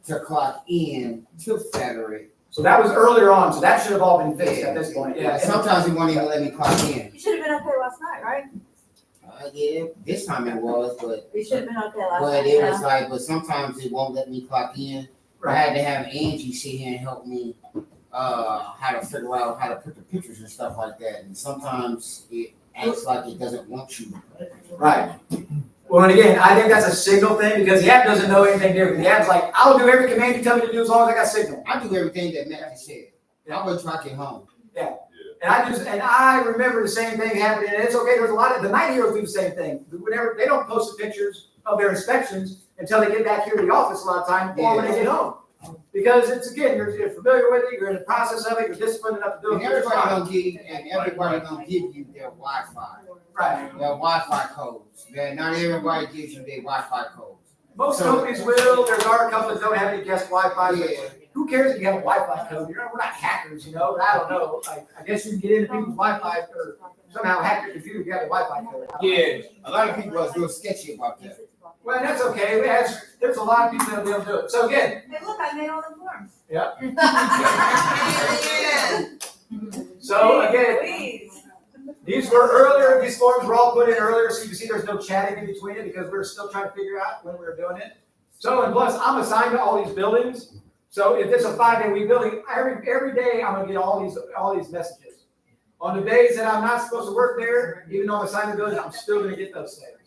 Speaker 5: to clock in to Federate.
Speaker 1: So that was earlier on, so that should have all been fixed at this point. Yeah.
Speaker 5: Sometimes it won't even let me clock in.
Speaker 3: You should have been okay last night, right?
Speaker 5: Yeah, this time it was, but
Speaker 3: You should have been okay last night.
Speaker 5: But it was like, but sometimes it won't let me clock in. I had to have Angie sit here and help me how to figure out how to put the pictures and stuff like that. And sometimes it acts like it doesn't want you.
Speaker 1: Right. Well, and again, I think that's a signal thing because the app doesn't know anything different. The app's like, I'll do every command you tell me to do as long as I got signal.
Speaker 5: I do everything that Matthew said. I wait till I get home.
Speaker 1: Yeah. And I remember the same thing happening. And it's okay. There's a lot of the night heroes do the same thing. Whenever they don't post the pictures of their inspections until they get back here to the office a lot of time or when they get home. Because it's again, you're familiar with it, you're in the process of it, you're disciplined enough to do it.
Speaker 5: And everybody don't give you their Wi-Fi.
Speaker 1: Right.
Speaker 5: Their Wi-Fi codes. Not everybody gives you their Wi-Fi codes.
Speaker 1: Most companies will. There are a couple that don't have any guest Wi-Fi.
Speaker 5: Yeah.
Speaker 1: who cares if you have a Wi-Fi code? We're not hackers, you know, but I don't know. Like, I guess you can get into people's Wi-Fi or somehow hack your computer if you have a Wi-Fi code.
Speaker 5: Yeah, a lot of people are real sketchy about that.
Speaker 1: Well, that's okay. There's a lot of people that'll be able to do it. So again,
Speaker 3: Hey, look, I made all the forms.
Speaker 1: so again,
Speaker 3: Please.
Speaker 1: these were earlier, these forms were all put in earlier, so you can see there's no chatting in between it because we're still trying to figure out when we were doing it. So, and plus, I'm assigned to all these buildings. So if it's a 5-day-week building, every day I'm gonna get all these messages. On the days that I'm not supposed to work there, even though I'm assigned to buildings, I'm still gonna get those things.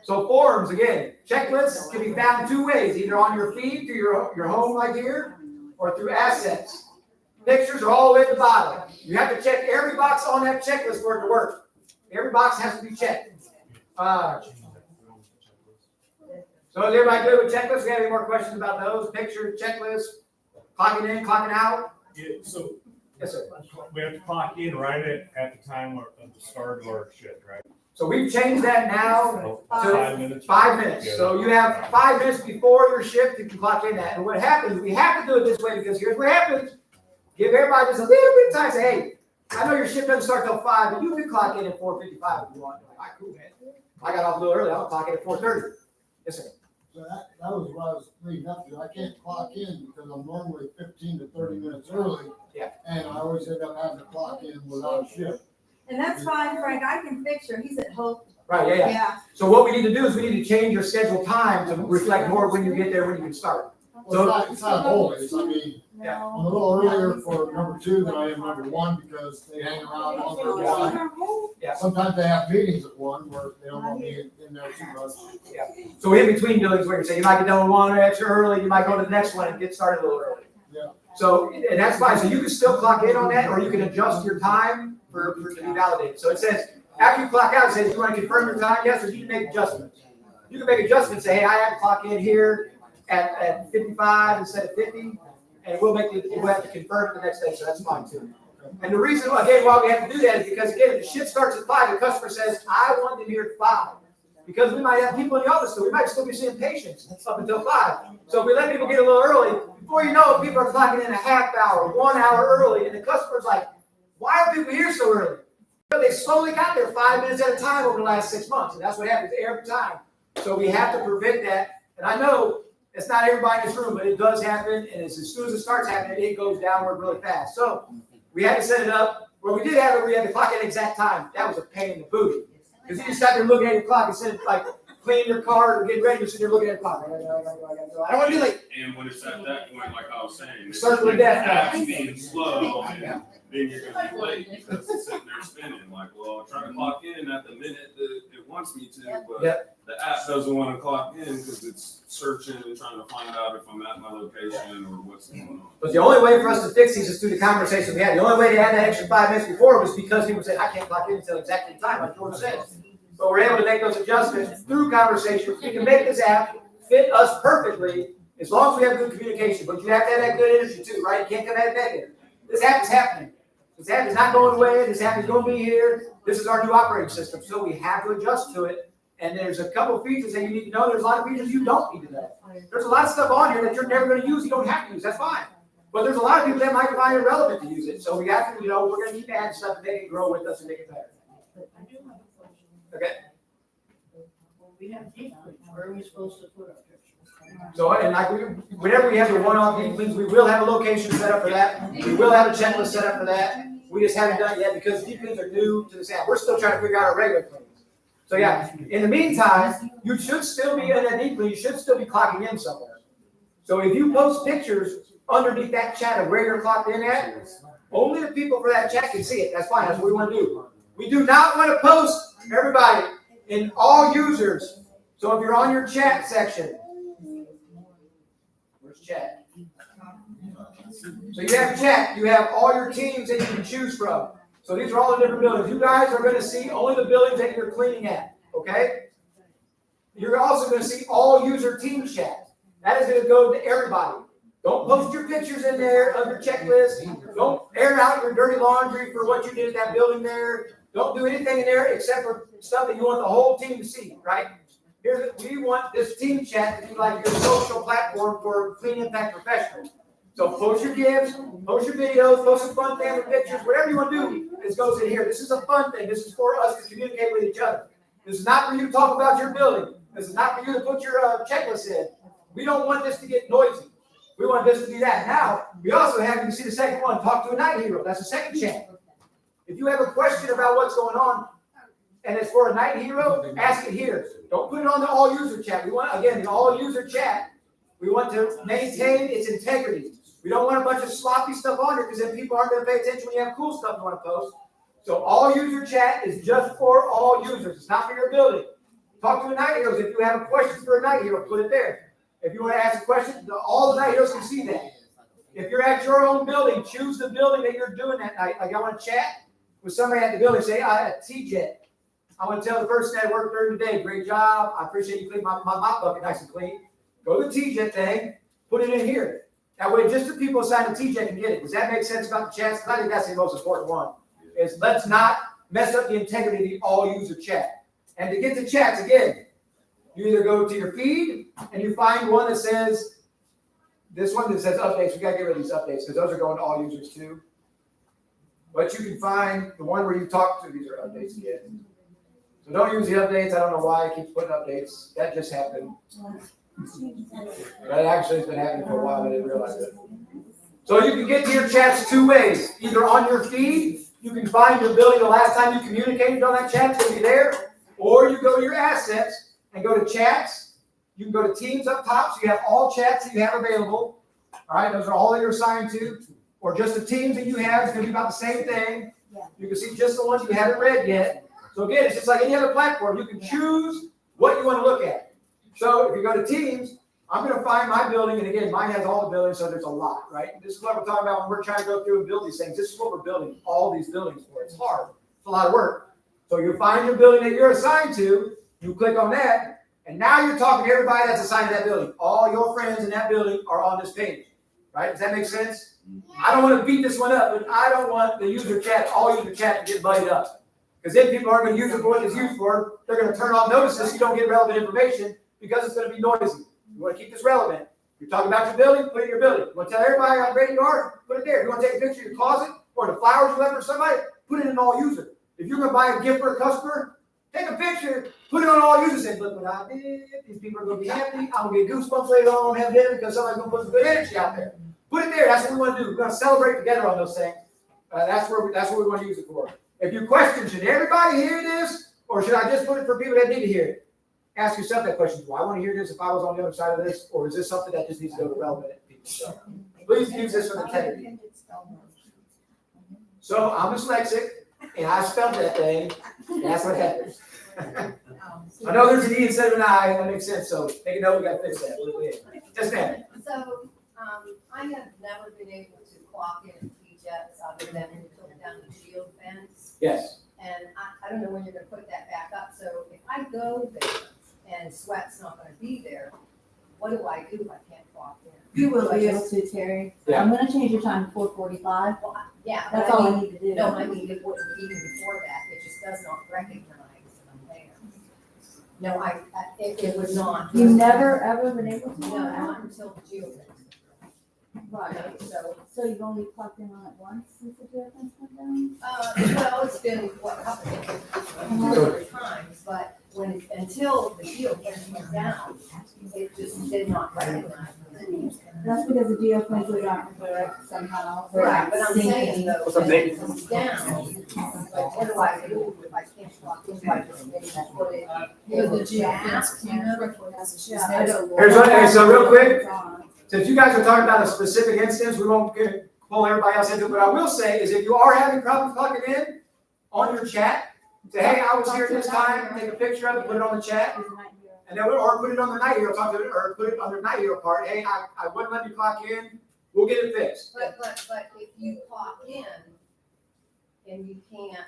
Speaker 1: So forms, again, checklists can be found 2 ways, either on your feed through your home right here, or through assets. Pictures are all the way at the bottom. You have to check every box on that checklist for it to work. Every box has to be checked. So is everybody good with checklists? We have any more questions about those? Pictures, checklists, clocking in, clocking out?
Speaker 9: Yeah, so
Speaker 1: Yes, sir.
Speaker 9: we have to clock in right at the time of the start of our shift, right?
Speaker 1: So we've changed that now to
Speaker 9: 5 minutes.
Speaker 1: 5 minutes. So you have 5 minutes before your shift, you can clock in that. And what happens, we have to do it this way because here's what happens. Give everybody just a little bit of time. Say, hey, I know your shift doesn't start till 5, but you can clock in at 4:55 if you want. Like, all right, cool, man. I got off a little early. I'll clock in at 4:30. Yes, sir.
Speaker 10: So that was what I was leading up to. I can't clock in because I'm normally 15 to 30 minutes early.
Speaker 1: Yeah.
Speaker 10: And I always end up having to clock in without a shift.
Speaker 3: And that's fine, Frank. I can fix her. He's at Hope.
Speaker 1: Right, yeah.
Speaker 3: Yeah.
Speaker 1: So what we need to do is we need to change your scheduled time to reflect more when you get there, when you can start.
Speaker 10: Well, it's not always. I mean,
Speaker 1: Yeah.
Speaker 10: I'm a little earlier for number 2 than I am number 1 because they hang around longer at 1.
Speaker 1: Yeah.
Speaker 10: Sometimes they have meetings at 1 where they don't want me in there too much.
Speaker 1: So in between buildings where you say you might get done with one extra early, you might go to the next one and get started a little early.
Speaker 10: Yeah.
Speaker 1: So, and that's fine. So you can still clock in on that, or you can adjust your time for to be validated. So it says, after you clock out, it says, you want to confirm your time? Yes, or you can make adjustments. You can make adjustments, say, hey, I have to clock in here at 55 instead of 50, and we'll have to confirm it the next day, so that's fine too. And the reason, again, why we have to do that is because, again, if the shift starts at 5, the customer says, I want them here at 5. Because we might have people in the office, so we might still be seeing patients up until 5. So if we let people get a little early, before you know it, people are clocking in a half hour, 1 hour early, and the customer's like, why are people here so early? But they slowly got there 5 minutes at a time over the last 6 months, and that's what happens every time. So we have to prevent that. And I know it's not everybody in this room, but it does happen, and as soon as it starts happening, it goes downward really fast. So we had to set it up where we did have it, we had to clock at the exact time. That was a pain in the booty. Because you just sat there looking at your clock instead of like cleaning your car or getting ready, you're sitting there looking at the clock. I don't want to be late.
Speaker 2: And when it's at that point, like I was saying,
Speaker 1: Circle of death.
Speaker 2: it's being slow, and then you're gonna be late because it's sitting there spinning. Like, well, I'm trying to clock in at the minute that it wants me to, but the app doesn't want to clock in because it's searching and trying to find out if I'm at my location or what's going on.
Speaker 1: But the only way for us to fix these is through the conversation we had. The only way to add that extra 5 minutes before was because people said, I can't clock in until exactly the time, like George said. But we're able to make those adjustments through conversation. We can make this app fit us perfectly as long as we have good communication. But you have to have that good energy too, right? You can't come at it negative. This app is happening. This app is not going away. This app is going to be here. This is our new operating system. So we have to adjust to it. And there's a couple of features that you need to know. There's a lot of features you don't need to know. There's a lot of stuff on here that you're never going to use. You don't have to use. That's fine. But there's a lot of people that might find it relevant to use it. So we have to, we're going to keep adding stuff and make it grow with us and make it better. Okay.
Speaker 8: We have deep cleans. Where are we supposed to put our pictures?
Speaker 1: So, and like, whenever we have the one-off deep cleans, we will have a location set up for that. We will have a checklist set up for that. We just haven't done it yet because deep cleans are new to this app. We're still trying to figure out our regular cleans. So yeah, in the meantime, you should still be in that deep clean. You should still be clocking in somewhere. So if you post pictures underneath that chat of where you're clocked in at, only the people for that chat can see it. That's fine. That's what we want to do. We do not want to post everybody in all users. So if you're on your chat section, where's chat? So you have chat. You have all your teams that you can choose from. So these are all the different buildings. You guys are going to see only the buildings that you're cleaning at, okay? You're also going to see all user team chat. That is going to go to everybody. Don't post your pictures in there of your checklist. Don't air out your dirty laundry for what you did at that building there. Don't do anything in there except for stuff that you want the whole team to see, right? we want this team chat to be like your social platform for Clean Impact Professionals. So post your gifts, post your videos, post some fun family pictures, whatever you want to do, this goes in here. This is a fun thing. This is for us to communicate with each other. This is not for you to talk about your building. This is not for you to put your checklist in. We don't want this to get noisy. We want this to be that. Now, we also have, you can see the second one, talk to a night hero. That's the second chat. If you have a question about what's going on, and it's for a night hero, ask it here. Don't put it on the all user chat. We want, again, the all user chat, we want to maintain its integrity. We don't want a bunch of sloppy stuff on here because then people aren't going to pay attention when you have cool stuff you want to post. So all user chat is just for all users. It's not for your building. Talk to the night heroes. If you have a question for a night hero, put it there. If you want to ask a question, all the night heroes can see that. If you're at your own building, choose the building that you're doing that night. Like I want to chat with somebody at the building, say, I had T-Jet. I want to tell the person that worked during the day, great job. I appreciate you cleaning my mop bucket nice and clean. Go to the T-Jet thing, put it in here. That way, just the people assigned to TJ can get it. Does that make sense about the chats? I think that's the most important one. Is let's not mess up the integrity of the all-user chat. And to get the chats, again, you either go to your feed and you find one that says, this one that says updates. We got to get rid of these updates because those are going to all users too. But you can find the one where you talk to, these are updates again. So don't use the updates. I don't know why it keeps putting updates. That just happened. That actually has been happening for a while. I didn't realize it. So you can get to your chats two ways. Either on your feed, you can find your building the last time you communicated on that chat, it's going to be there. Or you go to your assets and go to chats. You can go to teams up top, so you have all chats that you have available. All right, those are all that you're assigned to. Or just the teams that you have is going to be about the same thing. You can see just the ones you haven't read yet. So again, it's just like any other platform. You can choose what you want to look at. So if you go to teams, I'm going to find my building. And again, mine has all the buildings, so there's a lot, right? This is what we're talking about when we're trying to go through and build these things. This is what we're building all these buildings for. It's hard. It's a lot of work. So you find your building that you're assigned to. You click on that. And now you're talking to everybody that's assigned to that building. All your friends in that building are on this page, right? Does that make sense? I don't want to beat this one up, but I don't want the user chat, all user chat to get butted up. Because then people aren't going to use it for what it's used for. They're going to turn off notices so you don't get relevant information because it's going to be noisy. You want to keep this relevant. You're talking about your building, put it in your building. You want to tell everybody how great you are, put it there. If you want to take a picture of your closet or the flowers you left for somebody, put it in all user. If you're going to buy a gift for a customer, take a picture, put it on all users, and look what I did. These people are going to be happy. I'm going to get goosebumps later on have dinner because somebody's going to put some good energy out there. Put it there. That's what we want to do. We're going to celebrate together on those things. That's what we want to use it for. If you question, should everybody hear this, or should I just put it for people that need to hear it? Ask yourself that question. Do I want to hear this if I was on the other side of this, or is this something that just needs to go to relevant people? So please use this for integrity. So I'm dyslexic, and I spelled that thing, and that's what happens. I know there's an E instead of an I, that makes sense, so take a note, we got to fix that. Yes, ma'am.
Speaker 11: So, I have never been able to clock in T-Jets other than until down the shield fence.
Speaker 1: Yes.
Speaker 11: And I don't know when you're gonna put that back up, so if I go there and Sweat's not gonna be there, what do I do if I can't clock in?
Speaker 12: You will be able to, Terry.
Speaker 1: Yeah.
Speaker 12: I'm gonna change your time to 4:45.
Speaker 11: Well, yeah. but
Speaker 12: That's
Speaker 11: I
Speaker 12: all I
Speaker 11: mean-
Speaker 12: need to do.
Speaker 11: No, I mean, it wouldn't, even before that, it just does not recognize that I'm there. No, it would not.
Speaker 12: You've never, ever been able to do
Speaker 11: No,
Speaker 12: that?
Speaker 11: not until the geofence.
Speaker 12: Right.
Speaker 11: So,
Speaker 12: So you've only clocked in on it once since the geofence went down?
Speaker 11: well, it's been, what, a couple of times, but until the geofence went down, it just did not recognize it.
Speaker 12: That's because the geofences aren't correct somehow.
Speaker 11: Right, but I'm saying
Speaker 12: Syncing.
Speaker 11: though,
Speaker 1: What's up,
Speaker 11: when
Speaker 1: Nate?
Speaker 11: it comes down, like, what do I do if I can't clock in, I just maybe put it.
Speaker 12: Yeah, I don't-
Speaker 1: Here's what, hey, so real quick, since you guys are talking about a specific instance, we won't pull everybody else into it, but I will say is if you are having problems plugging in on your chat, say, hey, I was here at this time, take a picture of it, put it on the chat, and then, or put it on the night hero, talk to it, or put it on the night hero part, hey, I wouldn't let me clock in, we'll get it fixed.
Speaker 11: But if you clock in and you can't,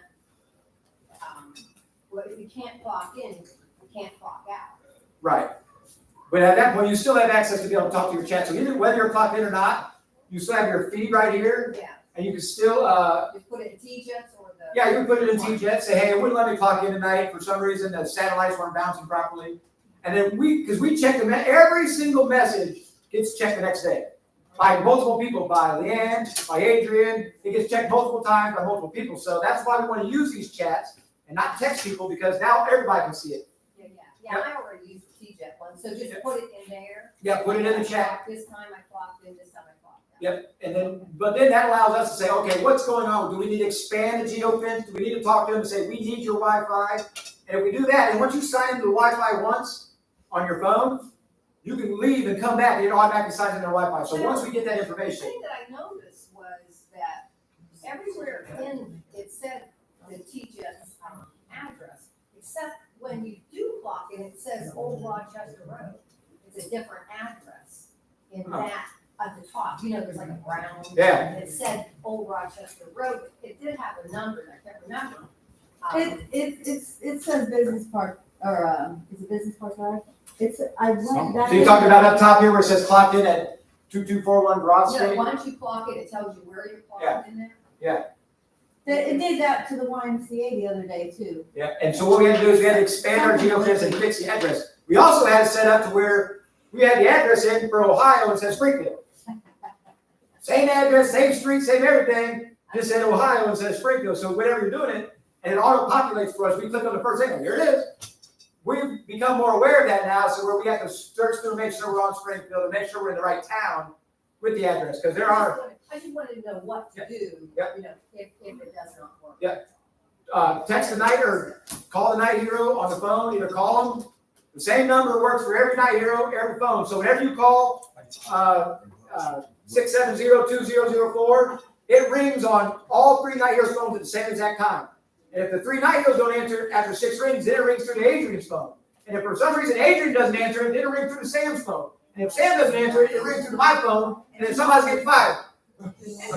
Speaker 11: well, if you can't clock in, you can't clock out.
Speaker 1: Right. But at that point, you still have access to be able to talk to your chat. So either whether you're clocked in or not, you still have your feed right here,
Speaker 11: Yeah,
Speaker 1: and you can still,
Speaker 11: just put it in T-Jets or the.
Speaker 1: yeah, you can put it in T-Jet, say, hey, it wouldn't let me clock in tonight for some reason, the satellites weren't bouncing properly. And then because we check them, every single message gets checked the next day by multiple people, by Leanne, by Adrian. It gets checked multiple times by multiple people. So that's why we want to use these chats and not text people, because now everybody can see it.
Speaker 11: Yeah, I already used the TJET one, so just put it in there.
Speaker 1: Yeah, put it in the chat.
Speaker 11: This time I clocked in, this time I clocked out.
Speaker 1: Yep, and then that allows us to say, okay, what's going on? Do we need to expand the geofence? Do we need to talk to them and say, we need your Wi-Fi? And if we do that, and once you sign into the Wi-Fi once on your phone, you can leave and come back, and it automatically signs into their Wi-Fi. So once we get that
Speaker 11: The
Speaker 1: information.
Speaker 11: thing that I noticed was that everywhere in, it said the TJET address, except when you do clock in, it says Old Rochester Road. It's a different address in that at the top. You know, there's like a brown.
Speaker 1: Yeah.
Speaker 11: And it said Old Rochester Road. It did have a number, I can't remember.
Speaker 12: It says business park, or, is it business park drive? I went back.
Speaker 1: So you're talking about up top here where it says clocked in at 2241 Broad
Speaker 11: No,
Speaker 1: Street?
Speaker 11: once you clock it, it tells you where you're clocked in there.
Speaker 12: It did that to the YMCA the other day too.
Speaker 1: Yeah, and so what we had to do is we had to expand our geofence and fix the address. We also had it set up to where we had the address in for Ohio and said Springfield. Same address, same street, same everything, just said Ohio and said Springfield. So whenever you're doing it, and it auto-populates for us, we click on the first thing, and there it is. We've become more aware of that now, so where we have to search through, make sure we're on Springfield, and make sure we're in the right town with the address, because there are.
Speaker 11: I just wanted to know what to do, you know, if it does not work.
Speaker 1: Text the night or call the night hero on the phone, either call them. The same number works for every night hero, every phone. So whenever you call 670-2004, it rings on all three night heroes' phones at the same exact time. And if the three night heroes don't answer after 6 rings, then it rings through to Adrian's phone. And if for some reason Adrian doesn't answer it, then it rings through to Sam's phone. And if Sam doesn't answer it, it rings through to my phone, and then somebody's getting fired. So,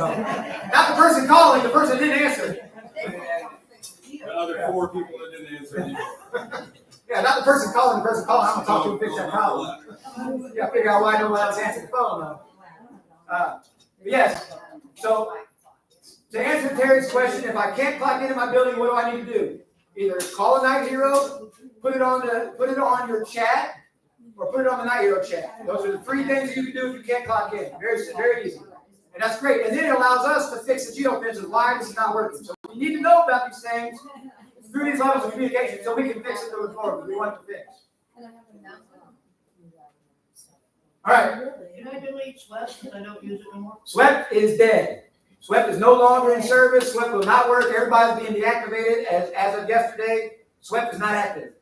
Speaker 1: not the person calling, the person that didn't answer.
Speaker 2: The other 4 people that didn't answer.
Speaker 1: Yeah, not the person calling, the person calling. I'm gonna talk to him and fix that problem. Yeah, figure out why no one else answered the phone though. Yes. So to answer Terry's question, if I can't clock into my building, what do I need to do? Either call a night hero, put it on your chat, or put it on the night hero chat. Those are the 3 things that you can do if you can't clock in. Very easy. And that's great. And then it allows us to fix the geofence of why this is not working. So we need to know about these things through these levels of communication so we can fix it moving forward. We want it to fix. All right.
Speaker 6: Can I delete Swept because I don't use it anymore?
Speaker 1: Swept is dead. Swept is no longer in service. Swept will not work. Everybody's being deactivated as of yesterday. Swept is not active.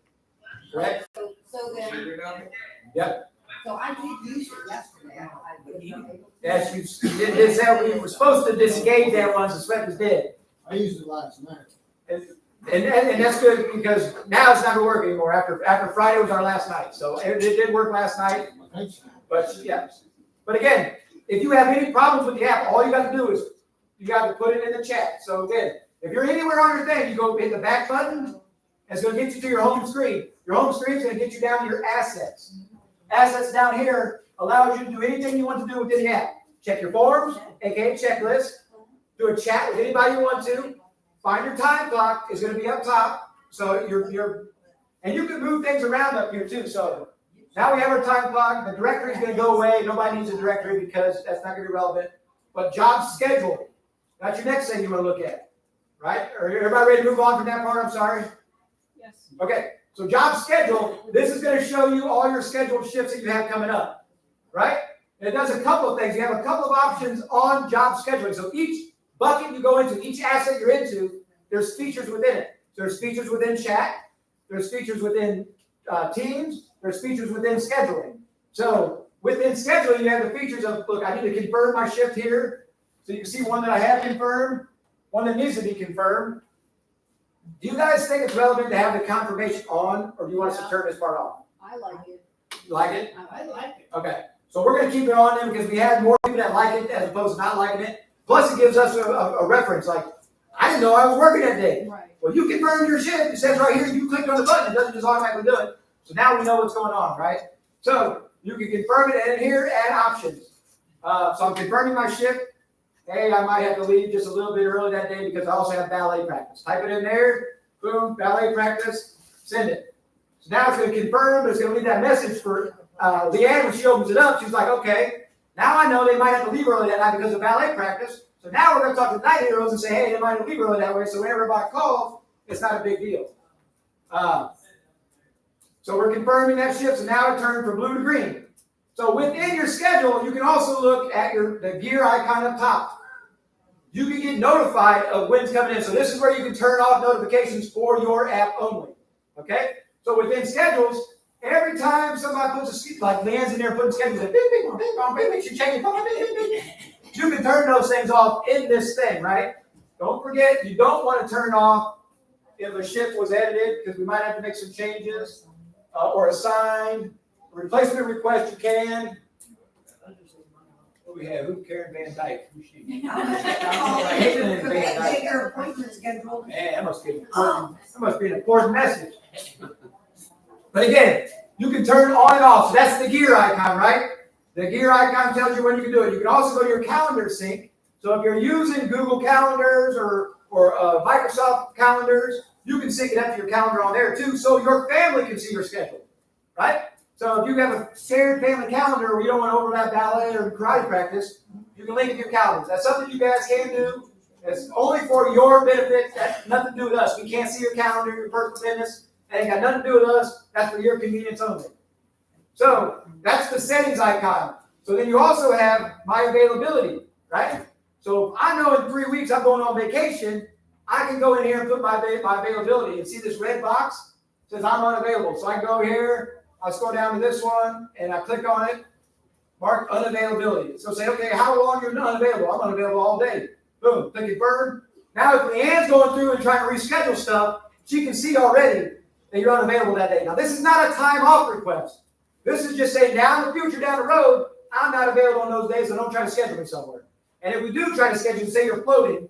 Speaker 1: Correct?
Speaker 11: So then.
Speaker 1: Yep.
Speaker 11: So I did use it yesterday.
Speaker 1: Yes, you did say we were supposed to disengage that one, so Swept is dead.
Speaker 10: I used it last night.
Speaker 1: And that's good because now it's not going to work anymore. After Friday was our last night. So it did work last night. But yeah. But again, if you have any problems with the app, all you got to do is you got to put it in the chat. So again, if you're anywhere on your thing, you go hit the back button. It's going to get you to your home screen. Your home screen is going to get you down to your assets. Assets down here allows you to do anything you want to do within the app. Check your forms, aka checklist. Do a chat with anybody you want to. Find your time clock is going to be up top. So and you can move things around up here too. So now we have our time clock. The directory is going to go away. Nobody needs a directory because that's not going to be relevant. But job schedule, that's your next thing you want to look at, right? Are everybody ready to move on from that part? I'm sorry.
Speaker 8: Yes.
Speaker 1: Okay. So job schedule, this is going to show you all your scheduled shifts that you have coming up, right? And it does a couple of things. You have a couple of options on job scheduling. So each bucket you go into, each asset you're into, there's features within it. There's features within chat. There's features within Teams. There's features within scheduling. So within scheduling, you have the features of, look, I need to confirm my shift here. So you can see one that I have confirmed, one that needs to be confirmed. Do you guys think it's relevant to have the confirmation on, or do you want us to turn this part off?
Speaker 11: I like it.
Speaker 1: You like it?
Speaker 6: I like it.
Speaker 1: Okay. So we're going to keep it on then because we had more people that like it as opposed to not liking it. Plus, it gives us a reference. Like, I didn't know I was working that day.
Speaker 11: Right.
Speaker 1: Well, you confirmed your shift. It says right here, you clicked on the button. It doesn't just automatically do it. So now we know what's going on, right? So you can confirm it and here, add options. So I'm confirming my shift. Hey, I might have to leave just a little bit early that day because I also have ballet practice. Type it in there. Boom, ballet practice. Send it. So now it's going to confirm, but it's going to leave that message for Leanne when she opens it up. She's like, okay, now I know they might have to leave early that night because of ballet practice. So now we're going to talk to the night heroes and say, hey, they might have to leave early that way. So whenever everybody calls, it's not a big deal. So we're confirming that shift. So now it turned from blue to green. So within your schedule, you can also look at the gear icon up top. You can get notified of when's coming in. So this is where you can turn off notifications for your app only. Okay? So within schedules, every time somebody puts like Leanne's in there putting schedules, like, bing, bing, bing, bong, bing, bing, she changing, bing, bing, bing, bing. You can turn those things off in this thing, right? Don't forget, you don't want to turn off if a shift was edited because we might have to make some changes or assigned. Replacement request, you can. What we have? Who? Karen Van Dyke. Who's she? Caitlin Van Dyke.
Speaker 11: Get your appointment scheduled.
Speaker 1: Man, that must be important. That must be an important message. But again, you can turn on and off. So that's the gear icon, right? The gear icon tells you when you can do it. You can also go to your calendar sync. So if you're using Google Calendars or Microsoft Calendars, you can sync it up to your calendar on there too, so your family can see your schedule, right? So if you have a shared family calendar where you don't want to overlap ballet or karate practice, you can link it to your calendars. That's something you guys can do. It's only for your benefit. That's nothing to do with us. We can't see your calendar, your personal business. It ain't got nothing to do with us. That's for your convenience only. So that's the settings icon. So then you also have my availability, right? So if I know in 3 weeks I'm going on vacation, I can go in here and put my availability and see this red box says I'm unavailable. So I go here, I scroll down to this one, and I click on it, mark unavailability. So say, okay, how long you're unavailable? I'm unavailable all day. Boom, click confirm. Now if Leanne's going through and trying to reschedule stuff, she can see already that you're unavailable that day. Now this is not a time off request. This is just saying down in the future, down the road, I'm not available on those days, so don't try to schedule me somewhere. And if we do try to schedule, say you're floating,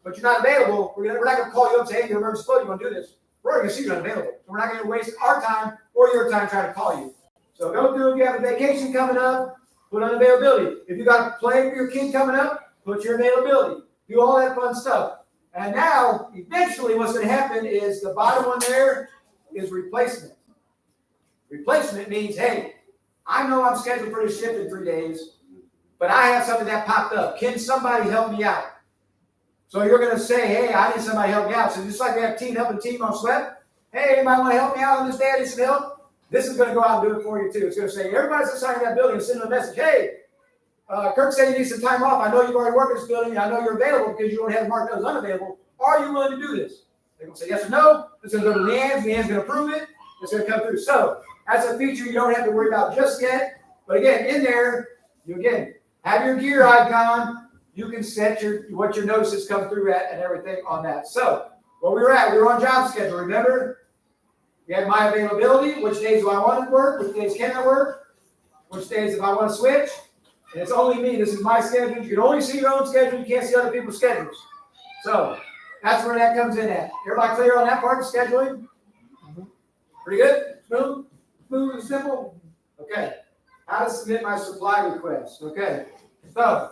Speaker 1: but you're not available, we're not going to call you up and say, hey, you're emergency float, you want to do this? We're going to see you're unavailable. So we're not going to waste our time or your time trying to call you. So go through, if you have a vacation coming up, put unavailability. If you got a play for your kid coming up, put your availability. Do all that fun stuff. And now, eventually, what's going to happen is the bottom one there is replacement. Replacement means, hey, I know I'm scheduled for this shift in 3 days, but I have something that popped up. Can somebody help me out? So you're going to say, hey, I need somebody to help me out. So just like we have Team Help and Team on Sweat, hey, anybody want to help me out on this day? I need some help. This is going to go out and do it for you too. It's going to say, everybody's assigned that building and send them a message. Hey, Kirk said you need some time off. I know you've already worked in this building. I know you're available because you don't have marked as unavailable. Are you willing to do this? They're going to say yes or no. It's going to go to Leanne. Leanne's going to approve it. It's going to come through. So that's a feature you don't have to worry about just yet. But again, in there, you again have your gear icon. You can set what your notices come through at and everything on that. So where we were on job schedule. Remember, we had my availability. Which days do I want to work? Which days can I work? Which days if I want to switch? And it's only me. This is my schedule. You can only see your own schedule. You can't see other people's schedules. So that's where that comes in at. Everybody clear on that part of scheduling? Pretty good? Smooth? Smooth and simple? Okay. How to submit my supply request. Okay. So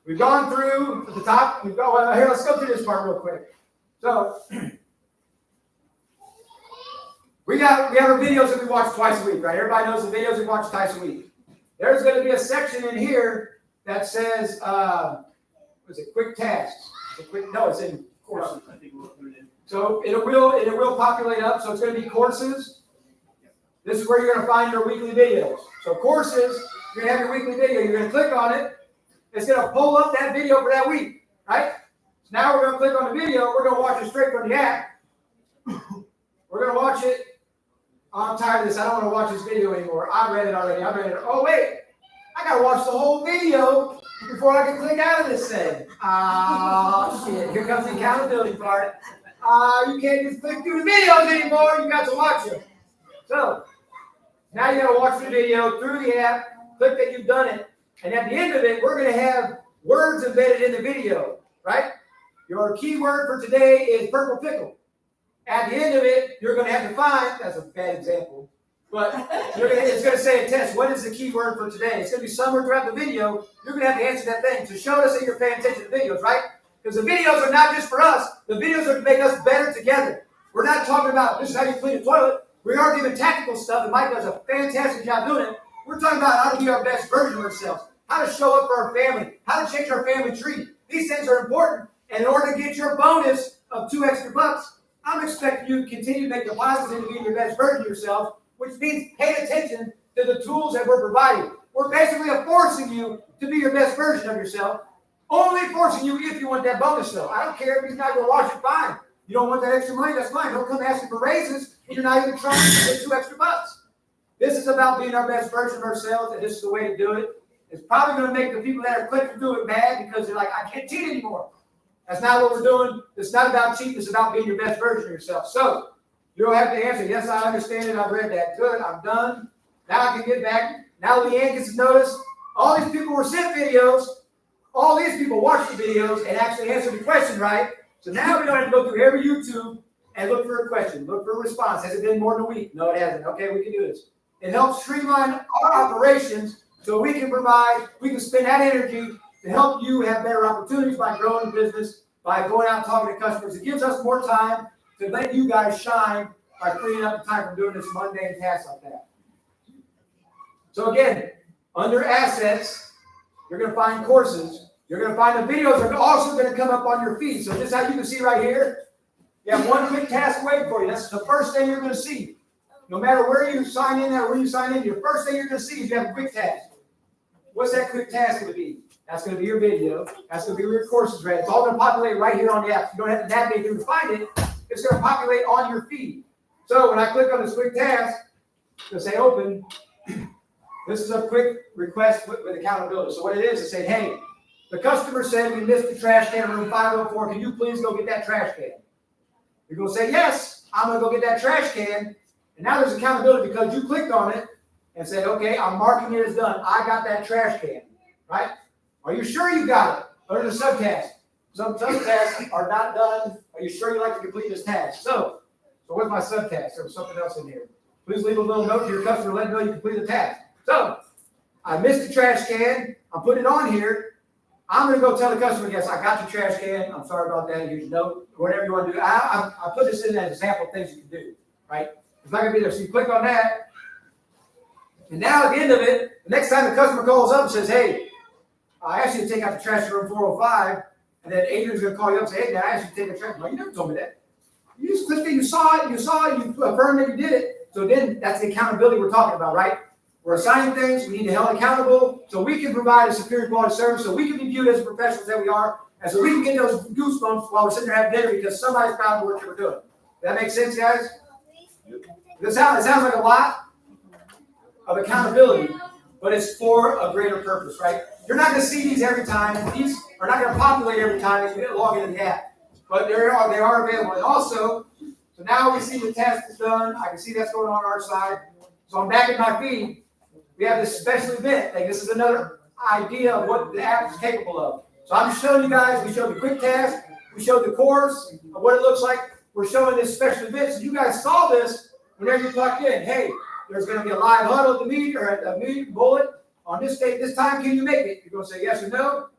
Speaker 1: we've gone through at the top. Here, let's go through this part real quick. So we have our videos that we watch twice a week, right? Everybody knows the videos we watch twice a week. There's going to be a section in here that says, quick tasks? It's in courses. I think we'll put it in. So it will populate up. So it's going to be courses. This is where you're going to find your weekly videos. So courses, you're going to have your weekly video. You're going to click on it. It's going to pull up that video for that week, right? So now we're going to click on the video. We're going to watch it straight from the app. We're going to watch it. Oh, I'm tired of this. I don't want to watch this video anymore. I read it already. Oh, wait. I got to watch the whole video before I can click out of this thing. Oh, shit. Here comes the accountability part. You can't just click through the videos anymore. You got to watch them. So now you got to watch the video through the app. Click that you've done it. And at the end of it, we're going to have words embedded in the video, right? Your keyword for today is purple pickle. At the end of it, you're going to have to find, that's a bad example, but it's going to say a test. What is the keyword for today? It's going to be somewhere throughout the video. You're going to have to answer that thing to show us that you're paying attention to the videos, right? Because the videos are not just for us. The videos are to make us better together. We're not talking about this is how you clean a toilet. We aren't doing tactical stuff, and Mike does a fantastic job doing it. We're talking about how to be our best version of ourselves, how to show up for our family, how to change our family tree. These things are important, and in order to get your bonus of $2 extra, I'm expecting you to continue to make deposits into being your best version of yourself, which means pay attention to the tools that we're providing. We're basically forcing you to be your best version of yourself, only forcing you if you want that bonus, though. I don't care if he's not going to wash it, fine. You don't want that extra money, that's fine. Don't come asking for raises when you're not even trying to get $2 extra. This is about being our best version of ourselves, and this is the way to do it. It's probably going to make the people that are clicking through it mad because they're like, I can't cheat anymore. That's not what we're doing. It's not about cheating. It's about being your best version of yourself. So you don't have to answer, yes, I understand it. I've read that. Good. I'm done. Now I can get back. Now Leanne gets to notice all these people were sent videos. All these people watched the videos and actually answered the question right. So now we don't have to go through every YouTube and look for a question, look for a response. Has it been more than a week? No, it hasn't. Okay, we can do this. It helps streamline our operations so we can spend that energy to help you have better opportunities by growing the business, by going out and talking to customers. It gives us more time to let you guys shine by freeing up the time from doing this mundane task like that. So again, under assets, you're going to find courses. You're going to find the videos are also going to come up on your feed. So this is how you can see right here. You have one quick task waiting for you. That's the first thing you're going to see. No matter where you sign in or where you sign in, your first thing you're going to see is you have a quick task. What's that quick task going to be? That's going to be your video. That's going to be where your course is read. It's all going to populate right here on the app. You don't have to navigate through to find it. It's going to populate on your feed. So when I click on this quick task, it'll say open. This is a quick request with accountability. So what it is saying, hey, the customer said we missed the trash can in room 504. Can you please go get that trash can? You're going to say, yes, I'm going to go get that trash can. And now there's accountability because you clicked on it and said, okay, I'm marking it as done. I got that trash can, right? Are you sure you got it? Or the subtask. Some subtasks are not done. Are you sure you like to complete this task? So what's my subtask? There was something else in here. Please leave a little note to your customer, let them know you completed the task. So I missed the trash can. I'm putting it on here. I'm going to go tell the customer, yes, I got the trash can. I'm sorry about that. Here's your note. Whatever you want to do. I put this in as an example of things you can do, right? It's not going to be there. So you click on that. And now at the end of it, the next time the customer calls up and says, hey, I asked you to take out the trash in room 405. And then Adrian's going to call you up and say, hey, I asked you to take the trash. No, you never told me that. You just clicked it. You saw it. You affirmed that you did it. So then that's the accountability we're talking about, right? We're assigning things. We need to be held accountable so we can provide a superior quality service, so we can be viewed as the professionals that we are, and so we can get those goosebumps while we're sitting there having dinner because somebody's proud of the work that we're doing. Does that make sense, guys? It sounds like a lot of accountability, but it's for a greater purpose, right? You're not going to see these every time. These are not going to populate every time that you log into the app, but they are available. And also, so now we see the task is done. I can see that's going on our side. So I'm back in my feed. We have this special event. Like this is another idea of what the app is capable of. So I'm showing you guys, we showed the quick task, we showed the course of what it looks like. We're showing this special event. So you guys saw this whenever you plugged in. Hey, there's going to be a live huddle at the meet or a meet bullet on this date, this time. Can you make it? You're going to say yes or no.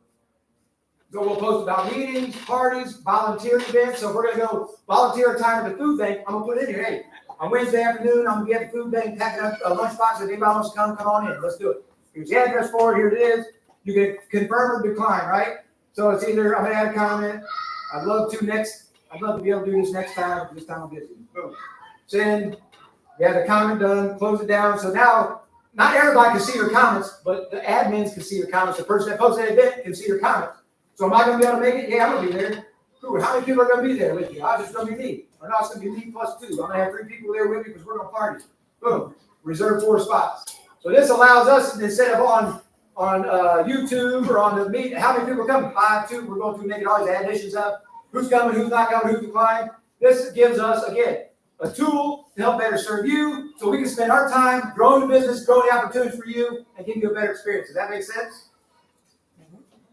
Speaker 1: So we'll post about meetings, parties, volunteer events. So if we're going to go volunteer time at the food bank, I'm going to put it in here. Hey, on Wednesday afternoon, I'm going to be at the food bank packing up a lunchbox. If anybody wants to come on in. Let's do it. Here's the address for it. Here it is. You can confirm or decline, right? So it's either I'm going to add a comment. I'd love to be able to do this next time. This time I'm busy. Boom. Send. You have the comment done. Close it down. So now, not everybody can see your comments, but the admins can see your comments. The person that posted that event can see your comments. So am I going to be able to make it? Yeah, I'm going to be there. Cool. How many people are going to be there with you? It's going to be me. Or no, it's going to be me plus 2. I'm going to have 3 people there with me because we're going to party. Boom. Reserve 4 spots. So this allows us, instead of on YouTube or on the meet, how many people are coming? 5, 2. We're going through making all these additions up. Who's coming, who's not coming, who's declined. This gives us, again, a tool to help better serve you so we can spend our time growing the business, growing the opportunities for you, and give you a better experience. Does that make sense?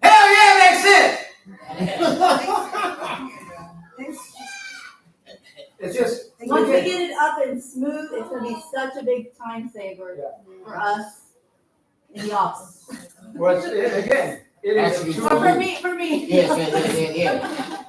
Speaker 1: Hell yeah, it makes sense! It's just
Speaker 12: once we get it up and smooth, it's going to be such a big time saver for us in the office.
Speaker 1: Well, again, It is.
Speaker 5: Actually,
Speaker 6: For me.
Speaker 5: Yeah.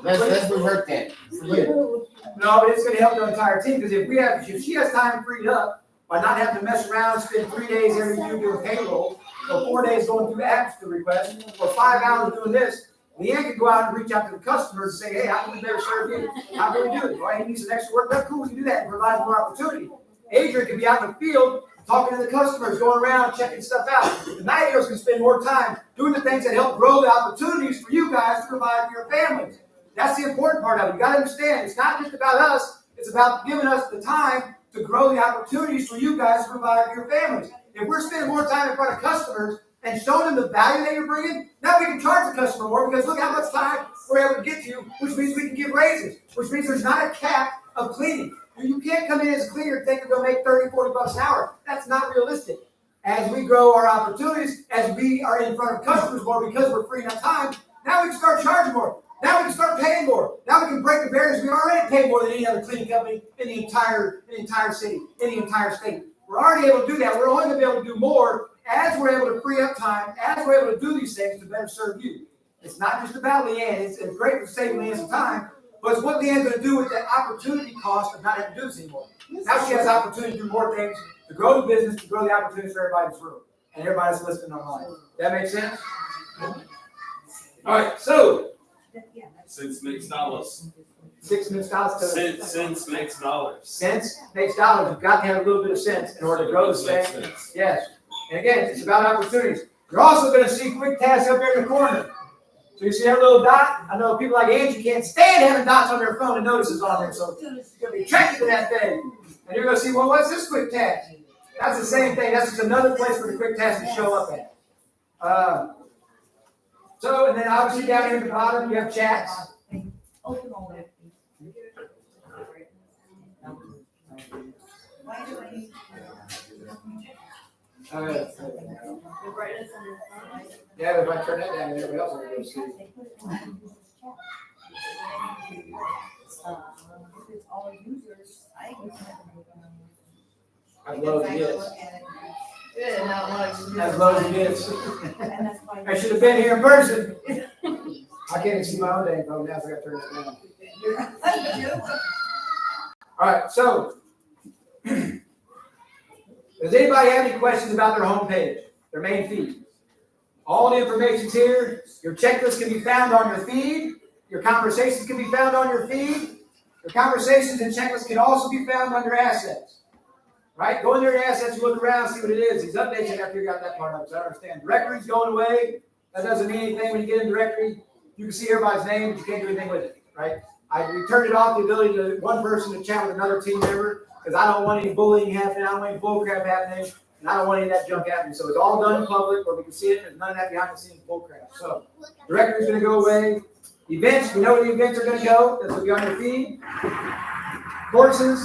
Speaker 5: Let's revert that. For you.
Speaker 1: No, but it's gonna help the entire team, because if she has time freed up by not having to mess around, spend 3 days every year doing payroll, or 4 days going through apps to request, or 5 hours doing this, Leanne can go out and reach out to the customers and say, hey, how can we better serve you? How can we do it? Well, he needs some extra work. That's cool, we can do that and provide more opportunity. Adrian can be out in the field talking to the customers, going around, checking stuff out. The night heroes can spend more time doing the things that help grow the opportunities for you guys to provide for your families. That's the important part of it. You got to understand, it's not just about us, it's about giving us the time to grow the opportunities for you guys to provide for your families. If we're spending more time in front of customers and showing them the value that you're bringing, now we can charge the customer more, because look how much time we're able to get to, which means we can give raises, which means there's not a cap of cleaning. You can't come in as a cleaner and think you're going to make $30, $40 an hour. That's not realistic. As we grow our opportunities, as we are in front of customers more because we're freeing up time, now we can start charging more. Now we can start paying more. Now we can break the barriers. We already pay more than any other cleaning company in the entire city, in the entire state. We're already able to do that. We're only going to be able to do more as we're able to free up time, as we're able to do these things to better serve you. It's not just about Leanne. It's great for saving Leanne's time, but it's what Leanne's going to do with that opportunity cost of not having to do this anymore. Now she has the opportunity to do more things, to grow the business, to grow the opportunities for everybody in this room, and everybody's listening online. That makes sense? All right, so.
Speaker 13: Sense makes dollars.
Speaker 1: 6 minutes dollars.
Speaker 13: Sense makes dollars.
Speaker 1: Sense makes dollars. You've got to have a little bit of sense in order to grow this thing. Yes. And again, it's about opportunities. You're also going to see quick tasks up here in the corner. So you see that little dot? I know people like Angie can't stand having dots on their phone and notices on there. So you're going to be attracted to that thing. And you're going to see, well, what's this quick task? That's the same thing. That's just another place for the quick task to show up at. And then obviously down here at the bottom, you have chats.
Speaker 11: Open all that.
Speaker 1: Yeah, but if I turn that down, everybody else will go see. As low as it gets. As low as it gets. I should have been here in person. I can't even see my own dang phone now, so I got to turn it down. All right, so does anybody have any questions about their home page, their main feed? All the information's here. Your checklist can be found on your feed. Your conversations can be found on your feed. Your conversations and checklists can also be found under assets. Right? Go in there to assets, you look around, see what it is. These updates, you have to figure out that part of it. So I understand. Directory's going away. That doesn't mean anything when you get in directory. You can see everybody's name, but you can't do anything with it. Right? We turned it off, the ability to one person to chat with another team member, because I don't want any bullying happening, I don't want any bullcrap happening, and I don't want any of that junk happening. So it's all done in public where we can see it. There's none of that behind the scenes bullcrap. So directory's going to go away. Events, we know where the events are going to go. This will be on your feed. Courses,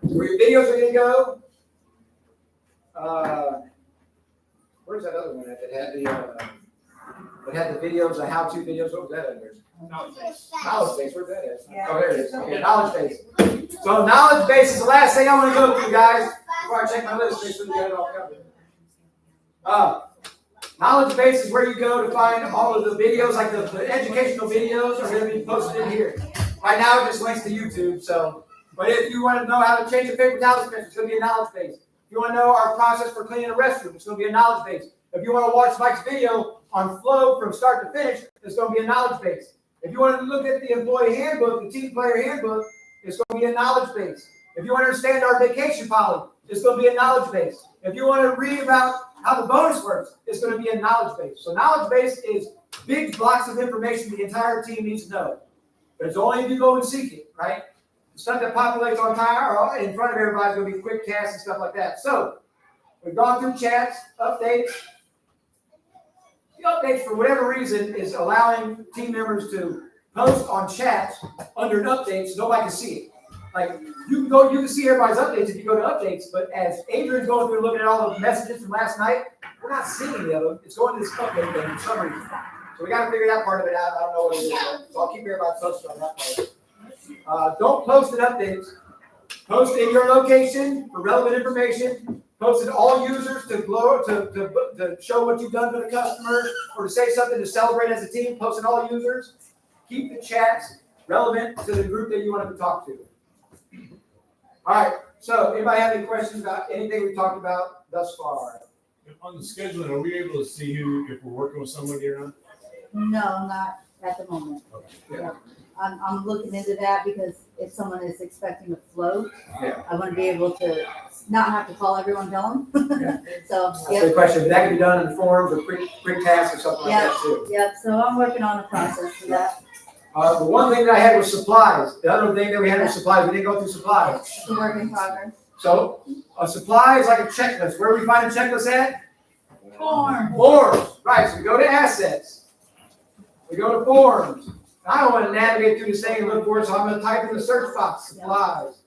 Speaker 1: where your videos are going to go. Where's that other one that had the videos, the how-to videos? What was that under? Knowledge base. Where's that at?
Speaker 6: Yeah.
Speaker 1: Oh, there it is. Okay, knowledge base. So knowledge base is the last thing I want to go through, guys. Before I check my list, make sure you got it all covered. Knowledge base is where you go to find all of the videos, like the educational videos are going to be posted in here. Right now, it just links to YouTube. So, but if you want to know how to change a paper towel dispenser, it's going to be a knowledge base. If you want to know our process for cleaning a restroom, it's going to be a knowledge base. If you want to watch Mike's video on flow from start to finish, it's going to be a knowledge base. If you want to look at the employee handbook, the team player handbook, it's going to be a knowledge base. If you want to understand our vacation policy, it's going to be a knowledge base. If you want to read about how the bonus works, it's going to be a knowledge base. So knowledge base is big blocks of information the entire team needs to know. But it's only if you go and seek it, right? The stuff that populates on time or in front of everybody is going to be quick tasks and stuff like that. So we've gone through chats, updates. The updates, for whatever reason, is allowing team members to post on chats under an update so nobody can see it. Like, you can see everybody's updates if you go to updates, but as Adrian's going through and looking at all the messages from last night, we're not seeing any of them. It's going to this update thing for some reason. So we got to figure that part of it out. I don't know what it is yet. So I'll keep everybody posted on that part. Don't post in updates. Post in your location for relevant information. Posted all users to glow to show what you've done for the customer or to say something to celebrate as a team. Posted all users. Keep the chats relevant to the group that you want to talk to. All right. So, anybody have any questions about anything we talked about thus far?
Speaker 9: On the scheduling, are we able to see who, if we're working with somebody or not?
Speaker 12: No, not at the moment.
Speaker 1: Yeah.
Speaker 12: I'm looking into that because if someone is expecting a float,
Speaker 1: Yeah.
Speaker 12: I want to be able to not have to call everyone, tell them.
Speaker 1: Yeah.
Speaker 12: So,
Speaker 1: That's a good question. But that can be done in forms or quick tasks or something like that too.
Speaker 12: Yep, so I'm working on a process for that.
Speaker 1: The one thing that I had was supplies. The other thing that we had was supplies. We didn't go through supplies.
Speaker 12: It's a work in progress.
Speaker 1: So a supply is like a checklist. Where do we find a checklist at?
Speaker 12: Form.
Speaker 1: Forms. Right. So we go to assets. We go to forms. I don't want to navigate through this thing and look for it, so I'm going to type in the search box, supplies.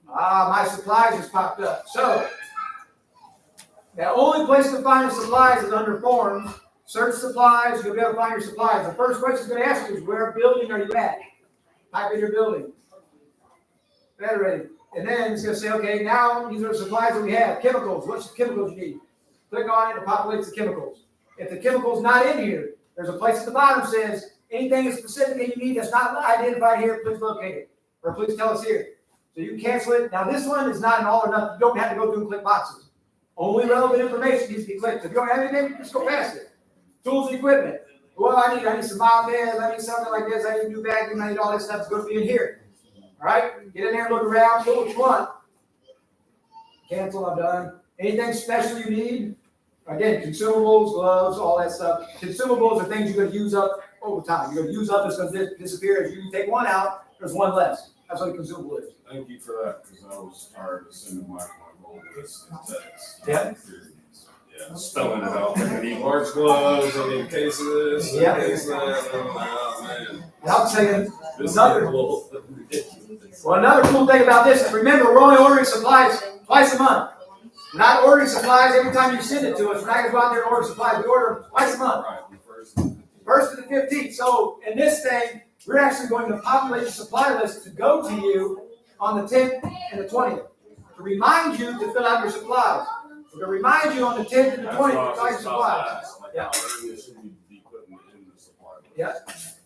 Speaker 1: My supplies just popped up. So the only place to find the supplies is under forms. Search supplies, you'll be able to find your supplies. The first question it's going to ask you is, where building are you at? Type in your building. Ready. And then it's going to say, okay, now these are the supplies that we have. Chemicals, what's the chemicals you need? Click on it, it populates the chemicals. If the chemical's not in here, there's a place at the bottom that says, anything specific that you need that's not identified here, please locate it. Or please tell us here. So you can cancel it. Now this one is not an all or nothing. You don't have to go through and click boxes. Only relevant information needs to be clicked. If you don't have anything, just go past it. Tools and equipment. Well, I need some mop beds, I need something like this, I need a new vacuum, I need all this stuff that's going to be in here. All right? Get in there and look around, pull what you want. Cancel, I'm done. Anything special you need? Again, consumables, gloves, all that stuff. Consumables are things you're going to use up over time. You're going to use up, it's going to disappear. As you take one out, there's one less. That's what a consumable is.
Speaker 2: Thank you for that, because I was tired of sending my whole list in text.
Speaker 1: Yeah.
Speaker 2: Yeah, spelling it out. I need March gloves, I need a case of this, a case of that. I'm like, oh man.
Speaker 1: And I'm saying,
Speaker 2: This is
Speaker 1: another,
Speaker 2: a little ridiculous.
Speaker 1: well, another cool thing about this is, remember, we're only ordering supplies twice a month. We're not ordering supplies every time you send it to us. We're not going to go out there and order supplies. We order them twice a month.
Speaker 2: Right,
Speaker 1: First to the 15th. So in this thing, we're actually going to populate the supply list to go to you on the 10th and the 20th to remind you to fill out your supplies. We're going to remind you on the 10th and the 20th to fill out your supplies. Yeah. Yeah.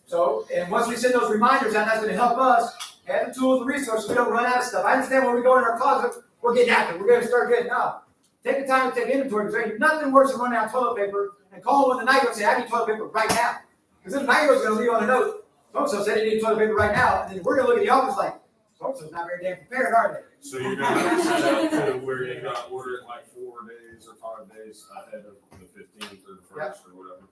Speaker 1: So, and once we send those reminders out, that's going to help us have the tools and resources so we don't run out of stuff. I understand when we go in our closet, we're getting active. We're going to start getting up. Take the time to take inventory because there's nothing worse than running out of toilet paper and calling when the night goes and say, I need toilet paper right now. Because then the night goes going to leave on a note. So-and-so said he needed toilet paper right now. And then we're going to look at the office like, so-and-so's not very damn prepared, are they?
Speaker 2: So you're going to set up to where you got to order it like 4 days or 5 days ahead of the 15th or the 1st or whatever.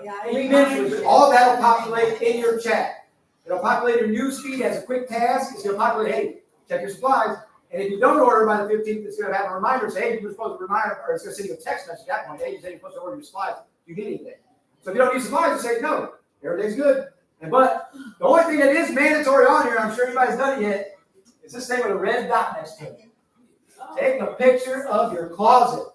Speaker 1: Yeah. Eventually, all that will populate in your chat. It'll populate your news feed as a quick task. It's going to populate, hey, check your supplies. And if you don't order by the 15th, it's going to have a reminder say, hey, you were supposed to remind, or it's going to send you a text message at that point. Hey, you said you're supposed to order your supplies. Do you need anything? So if you don't need supplies, you say, no, everything's good. But the only thing that is mandatory on here, I'm sure anybody's done it yet, is this thing with a red dot next to it. Take a picture of your closet.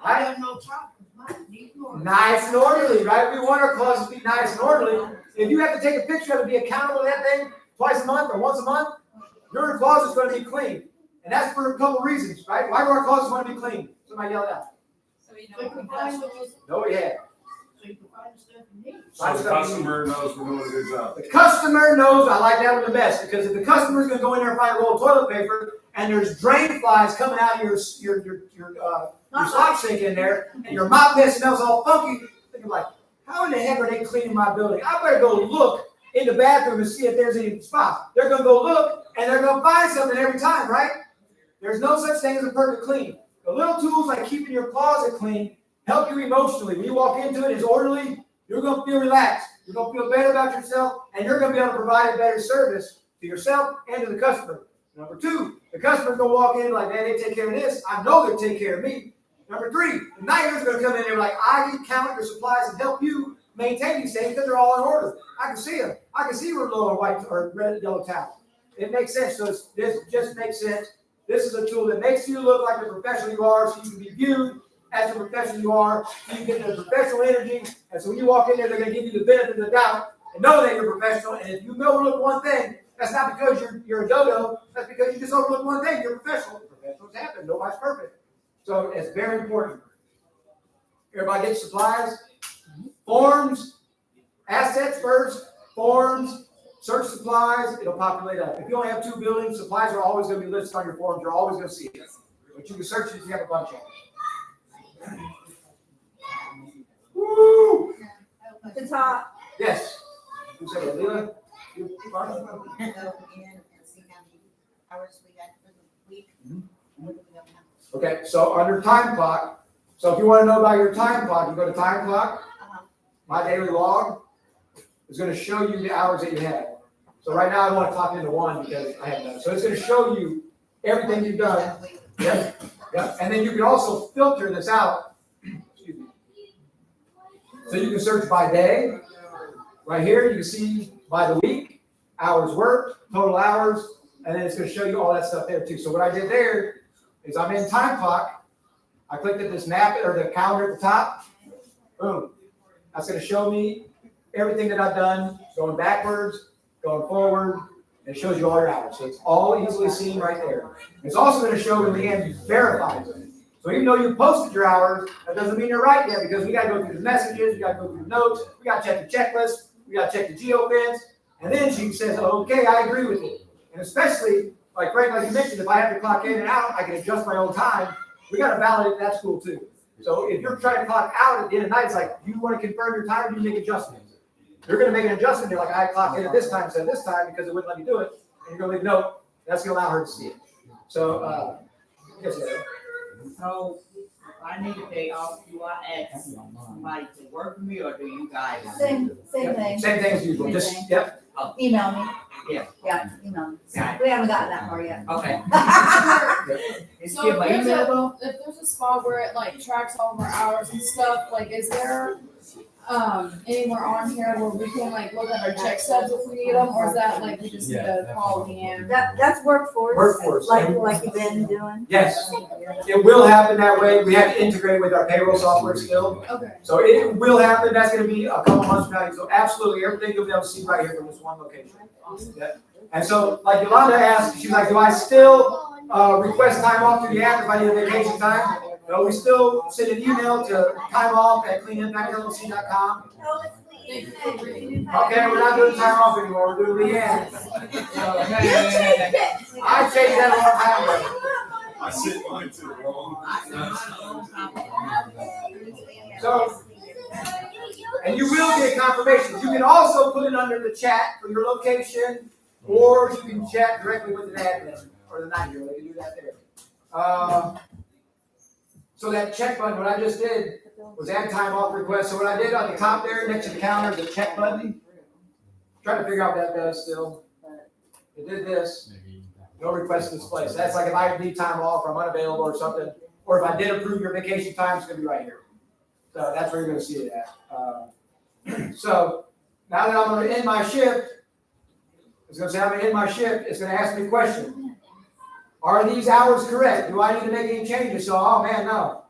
Speaker 6: I have no trouble.
Speaker 1: Nice and orderly, right? We want our closets to be nice and orderly. If you have to take a picture of it, be accountable to that thing twice a month or once a month, your closet's going to be clean. And that's for a couple reasons, right? Why do our closets want to be clean? Somebody yelled out.
Speaker 6: So you know
Speaker 1: No, we have.
Speaker 2: So the customer knows we're doing a good job.
Speaker 1: The customer knows. I like that one the best because if the customer's going to go in there and find a roll of toilet paper and there's drain flies coming out of your slop sink in there and your mop pad smells all funky, they're like, how in the heck are they cleaning my building? I better go look in the bathroom and see if there's any spots. They're going to go look and they're going to find something every time, right? There's no such thing as a perfect clean. The little tools like keeping your closet clean help you emotionally. When you walk into it, it's orderly. You're going to feel relaxed. You're going to feel better about yourself, and you're going to be able to provide a better service to yourself and to the customer. Number two, the customer's going to walk in like, man, they take care of this. I know they'll take care of me. Number three, the nighters are going to come in there like, I can count your supplies and help you maintain these things because they're all in order. I can see them. I can see we're low or white or red, yellow towel. It makes sense. So this just makes sense. This is a tool that makes you look like the professional you are so you can be viewed as the professional you are, so you get the professional energy, and so when you walk in there, they're going to give you the benefit of the doubt and know that you're professional, and if you overlook one thing, that's not because you're a dodo, that's because you just overlook one thing, you're professional. Professionals happen, nobody's perfect. So it's very important. Everybody gets supplies, forms, assets first, forms, search supplies, it'll populate up. If you only have 2 buildings, supplies are always going to be listed on your forms. You're always going to see it. But you can search it if you have a bunch of them. Woo!
Speaker 12: At the top.
Speaker 1: Yes. You said it, Leela? You-
Speaker 7: Go in and see how many hours we got for the week. What do we got now?
Speaker 1: Okay, so under time clock, so if you want to know about your time clock, you go to time clock. My daily log is going to show you the hours that you have. So right now I want to clock into 1 because I have none. So it's going to show you everything you've done. Yep. Yep. And then you can also filter this out. Excuse me. So you can search by day. Right here, you can see by the week, hours worked, total hours, and then it's going to show you all that stuff there too. So what I did there is I'm in time clock. I clicked at this map or the calendar at the top. Boom. That's going to show me everything that I've done, going backwards, going forward, and it shows you all your hours. So it's all easily seen right there. It's also going to show in the end verifies it. So even though you posted your hours, that doesn't mean you're right yet because we got to go through the messages, we got to go through the notes, we got to check the checklist, we got to check the geofence, and then she says, okay, I agree with it. And especially, like Frank, like you mentioned, if I have to clock in and out, I can adjust my own time. We got to validate that school too. So if you're trying to clock out at the end of the night, it's like, you want to confirm your time, you make adjustments. You're going to make an adjustment. You're like, I clock in at this time instead of this time because it wouldn't let me do it. And you're going to leave a note. That's going to allow her to see it. So, yes, sir.
Speaker 6: So, if I need a day off, do I ask somebody to work with me or do you guys?
Speaker 12: Same
Speaker 1: Yep.
Speaker 12: thing.
Speaker 1: Same thing as usual.
Speaker 12: Same
Speaker 1: Just,
Speaker 12: thing.
Speaker 1: yep.
Speaker 12: Email me.
Speaker 6: Yeah.
Speaker 12: Yeah, email me.
Speaker 6: Got
Speaker 12: We haven't gotten that far yet.
Speaker 6: Okay. It's
Speaker 14: So
Speaker 6: give my
Speaker 14: if
Speaker 6: email though?
Speaker 14: there's a spot where it like tracks all of our hours and stuff, like is there anywhere on here where we can like look at our check stubs if we need them, or is that like we just need to call Leanne?
Speaker 12: That's workforce.
Speaker 1: Workforce.
Speaker 12: Like you've been doing.
Speaker 1: Yes. It will happen that way. We have to integrate with our payroll software still.
Speaker 14: Okay.
Speaker 1: So it will happen. That's going to be a couple months from now. So absolutely everything you'll be able to see right here from this one location. Yeah. And so, like Yolanda asked, she's like, do I still request time off through the app if I need a vacation time? No, we still send an email to timeoff@cleanimpactllc.com. Okay, we're not doing time off anymore. We're doing Leanne. So, I changed that a long time ago.
Speaker 2: I sent mine to the wrong.
Speaker 1: So, and you will get confirmation. You can also put it under the chat for your location, or you can chat directly with an admin or the 9-year-old. You can do that there. So that check button, what I just did was add time off request. So what I did on the top there, next to the calendar, the check button. Trying to figure out what that does still. It did this. No request display. So that's like if I need time off or I'm unavailable or something, or if I did approve your vacation time, it's going to be right here. So that's where you're going to see it at. So now that I'm going to end my shift, it's going to say I'm going to end my shift. It's going to ask me a question. Are these hours correct? Do I need to make any changes? So, oh man, no.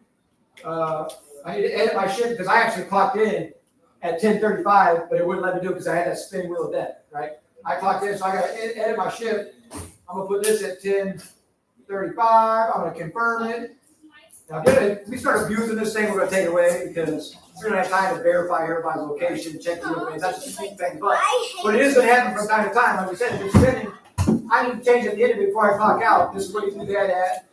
Speaker 1: I need to edit my shift because I actually clocked in at 10:35, but it wouldn't let me do it because I had that spinning wheel of death, right? I clocked in, so I got to edit my shift. I'm going to put this at 10:35. I'm going to confirm it. Now, if we start abusing this thing, we're going to take it away because we don't have time to verify everybody's location, check the things. That's just a sweet thing. But it is going to happen from time to time. Like we said, if it's spinning, I need to change at the end of it before I clock out. This is what you do that at.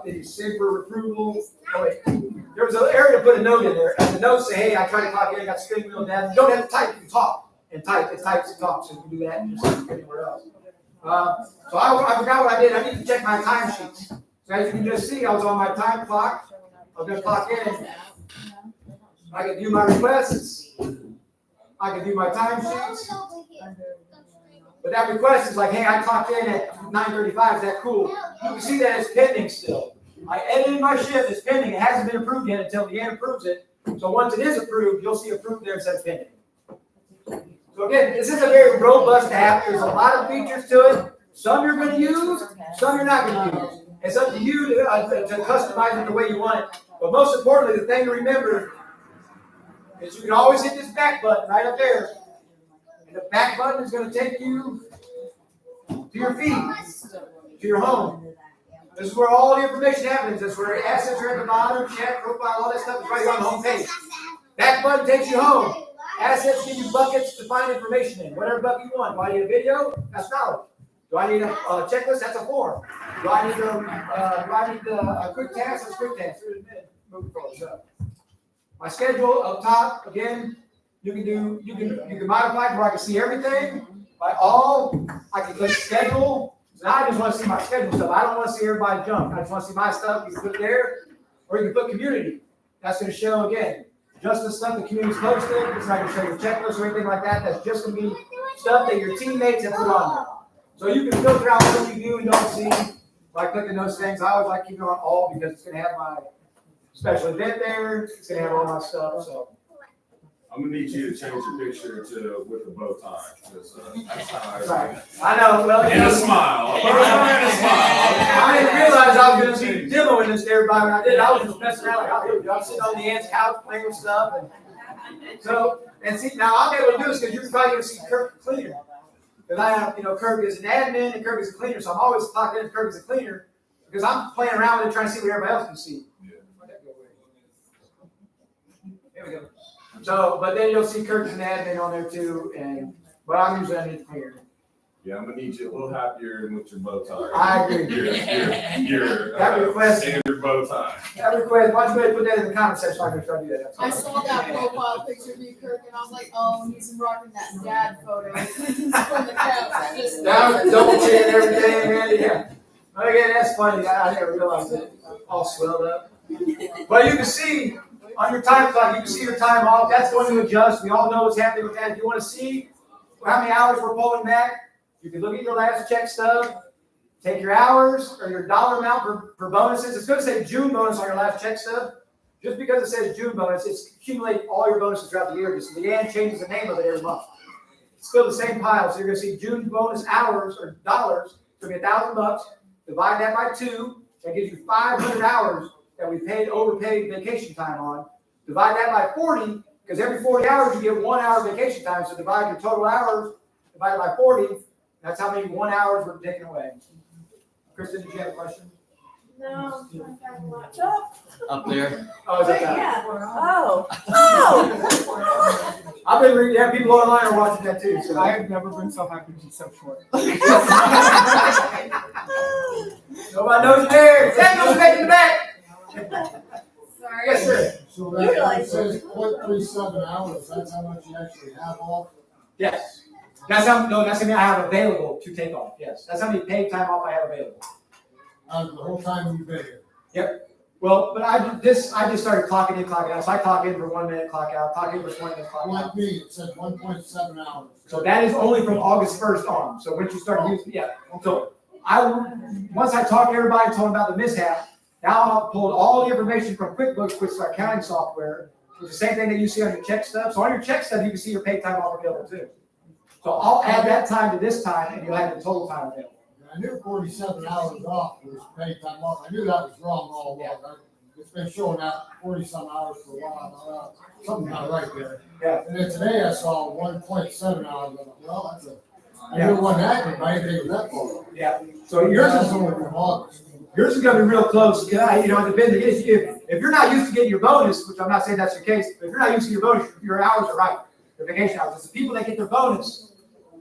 Speaker 1: The save for approval. Oh, wait. There was an area to put a note in there. And the note say, hey, I tried to clock in, I got spinning wheel down. You don't have to type, you can talk. And type, it types and talks. So you can do that and just anywhere else. So I forgot what I did. I need to check my time sheets. So as you can just see, I was on my time clock. I was going to clock in. I can view my requests. I can view my time sheets. But that request is like, hey, I clocked in at 9:35. Is that cool? You can see that it's pending still. I edited my shift. It's pending. It hasn't been approved yet until Leanne approves it. So once it is approved, you'll see approved there. It says pending. So again, this is a very robust app. There's a lot of features to it. Some you're going to use, some you're not going to use. It's up to you to customize it the way you want it. But most importantly, the thing to remember is you can always hit this back button right up there. And the back button is going to take you to your feed, to your home. This is where all the information happens. That's where assets are at the bottom, check, profile, all that stuff is right here on the home page. Back button takes you home. Assets give you buckets to find information in. Whatever bucket you want. Do I need a video? That's knowledge. Do I need a checklist? That's a form. Do I need a quick task? That's quick task. Moving forward. So my schedule up top again. You can modify it where I can see everything by all. I can click schedule. So I just want to see my schedule stuff. I don't want to see everybody jump. I just want to see my stuff. You can put it there, or you can put community. That's going to show again just the stuff the community's posted. It's not going to show your checklist or anything like that. That's just going to be stuff that your teammates have put on there. So you can filter out what you do and don't see by clicking those things. I always like keeping it on all because it's going to have my special event there. It's going to have all my stuff. So
Speaker 2: I'm gonna need you to change your picture to with a bow tie. That's how
Speaker 1: right. I know. Well,
Speaker 2: and a smile. And a smile.
Speaker 1: I didn't realize I was going to be demoing this to everybody when I did. I was just messing around like, I'm sitting on the aunt's couch playing with stuff. And see, now I'll be able to do this because you're probably going to see Kirk the cleaner. Because I have, Kirk is an admin and Kirk is a cleaner. So I'm always talking to Kirk as a cleaner because I'm playing around with it trying to see what everybody else can see. There we go. So, but then you'll see Kirk as an admin on there too. But I'm usually underneath cleaner.
Speaker 2: Yeah, I'm gonna need you a little happier with your bow tie.
Speaker 1: I agree.
Speaker 2: Your standard bow tie.
Speaker 1: That request, why don't you go ahead and put that in the comment section? I'm going to try to do that.
Speaker 14: I saw that profile picture of you, Kirk, and I was like, oh, he's rocking that dad photo from the couch.
Speaker 1: Now, double chin and everything, man. Yeah. But again, that's funny. I never realized it. All swelled up. But you can see on your time clock, you can see your time off. That's going to adjust. We all know what's happening with that. If you want to see how many hours we're pulling back, you can look at your last check stub, take your hours or your dollar amount for bonuses. It's going to say June bonus on your last check stub. Just because it says June bonus, it's accumulate all your bonuses throughout the year. Just Leanne changes the name of it every month. It's still the same pile. So you're going to see June bonus hours or dollars. It's going to be $1,000. Divide that by 2. That gives you 500 hours that we overpaid vacation time on. Divide that by 40, because every 40 hours you get 1 hour vacation time. So divide your total hours, divided by 40. That's how many 1 hours we're taking away. Kristen, did you have a question?
Speaker 11: No, I watch up.
Speaker 4: Up there.
Speaker 1: Oh, is that that?
Speaker 11: Yeah. Oh.
Speaker 1: I've been reading. Yeah, people online are watching that too. So
Speaker 8: I have never been so happy to be so short.
Speaker 1: Nobody knows there. That goes back in the back.
Speaker 11: Sorry.
Speaker 1: Yes, sir.
Speaker 10: So that says 0.37 hours, that's how much you actually have off?
Speaker 1: Yes. That's how many I have available to take off. Yes. That's how many paid time off I have available.
Speaker 10: The whole time you've been here?
Speaker 1: Yep. Well, but I just started clocking in, clocking out. So I clock in for 1 minute, clock out. Clock in for 20 minutes, clock
Speaker 10: Like
Speaker 1: out.
Speaker 10: me, it said 1.7 hours.
Speaker 1: So that is only from August 1st on. So once you start using, yeah. So once I talked to everybody, told them about the mishap, now I've pulled all the information from QuickBooks, which is our accounting software, which is the same thing that you see on your check stub. So on your check stub, you can see your paid time off available too. So I'll add that time to this time, and you'll have the total time available.
Speaker 10: I knew 47 hours off was paid time off. I knew that was wrong all along. It's been showing out 40-some hours for a while. Something not right there.
Speaker 1: Yeah.
Speaker 10: And then today I saw 1.7 hours. Well, that's I knew it wasn't accurate by anything that far.
Speaker 1: Yeah. So yours is
Speaker 10: only from August.
Speaker 1: Yours is going to be real close. It depends. If you're not used to getting your bonus, which I'm not saying that's your case, but if you're not used to your bonus, your hours are right. Your vacation hours. It's the people that get their bonus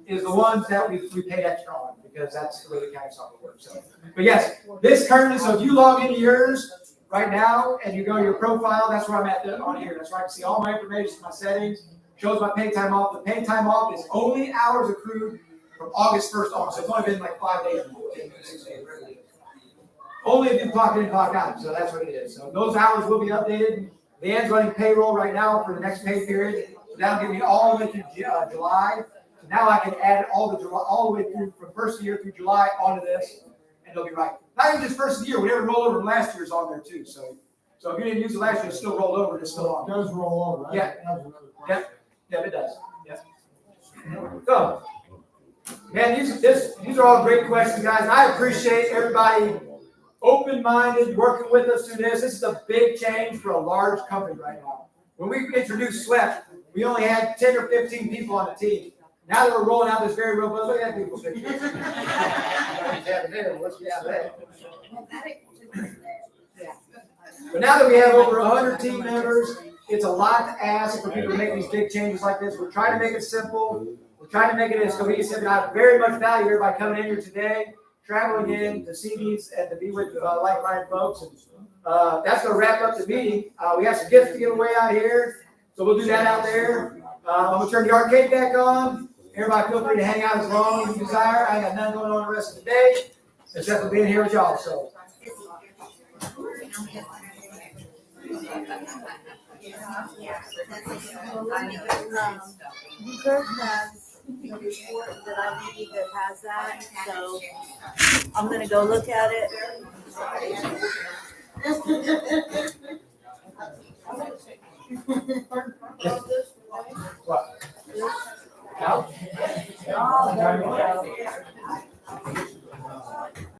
Speaker 1: is the ones that we paid extra on because that's the way the accounting software works. So, but yes, this currently, so if you log into yours right now and you go to your profile, that's where I'm at on here. That's where I can see all my information, my settings, shows my paid time off. The paid time off is only hours accrued from August 1st on. So it's only been like 5 days. 6 days. Only if you clock in and clock out. So that's what it is. So those hours will be updated. Leanne's running payroll right now for the next pay period. So that'll give me all the way through July. So now I can add all the way through from first year through July onto this, and it'll be right. Not even just first year, whatever rollover from last year is on there too. So if you didn't use it last year, it's still rolled over. It's still on.
Speaker 10: It does roll over. Right?
Speaker 1: Yeah. Yeah, it does. Yeah. So, man, these are all great questions, guys. And I appreciate everybody open-minded, working with us through this. This is a big change for a large company right now. When we introduced SWEP, we only had 10 or 15 people on the team. Now that we're rolling out this very robust, look at that beautiful picture. Let's get out of that. But now that we have over 100 team members, it's a lot to ask for people to make these big changes like this. We're trying to make it simple. We're trying to make it as cohesive, and I very much value everybody coming in here today, traveling in to see these and to be with like-minded folks. And that's going to wrap up the meeting. We have some gifts to give away out here, so we'll do that out there. I'm going to turn the arcade back on. Everybody feel free to hang out as long as you desire. I ain't got nothing going on the rest of the day, except for being here with y'all. So.
Speaker 12: Kirk has a report that I need that has that, so I'm gonna go look at it.
Speaker 1: What? No?
Speaker 12: Oh, there we go.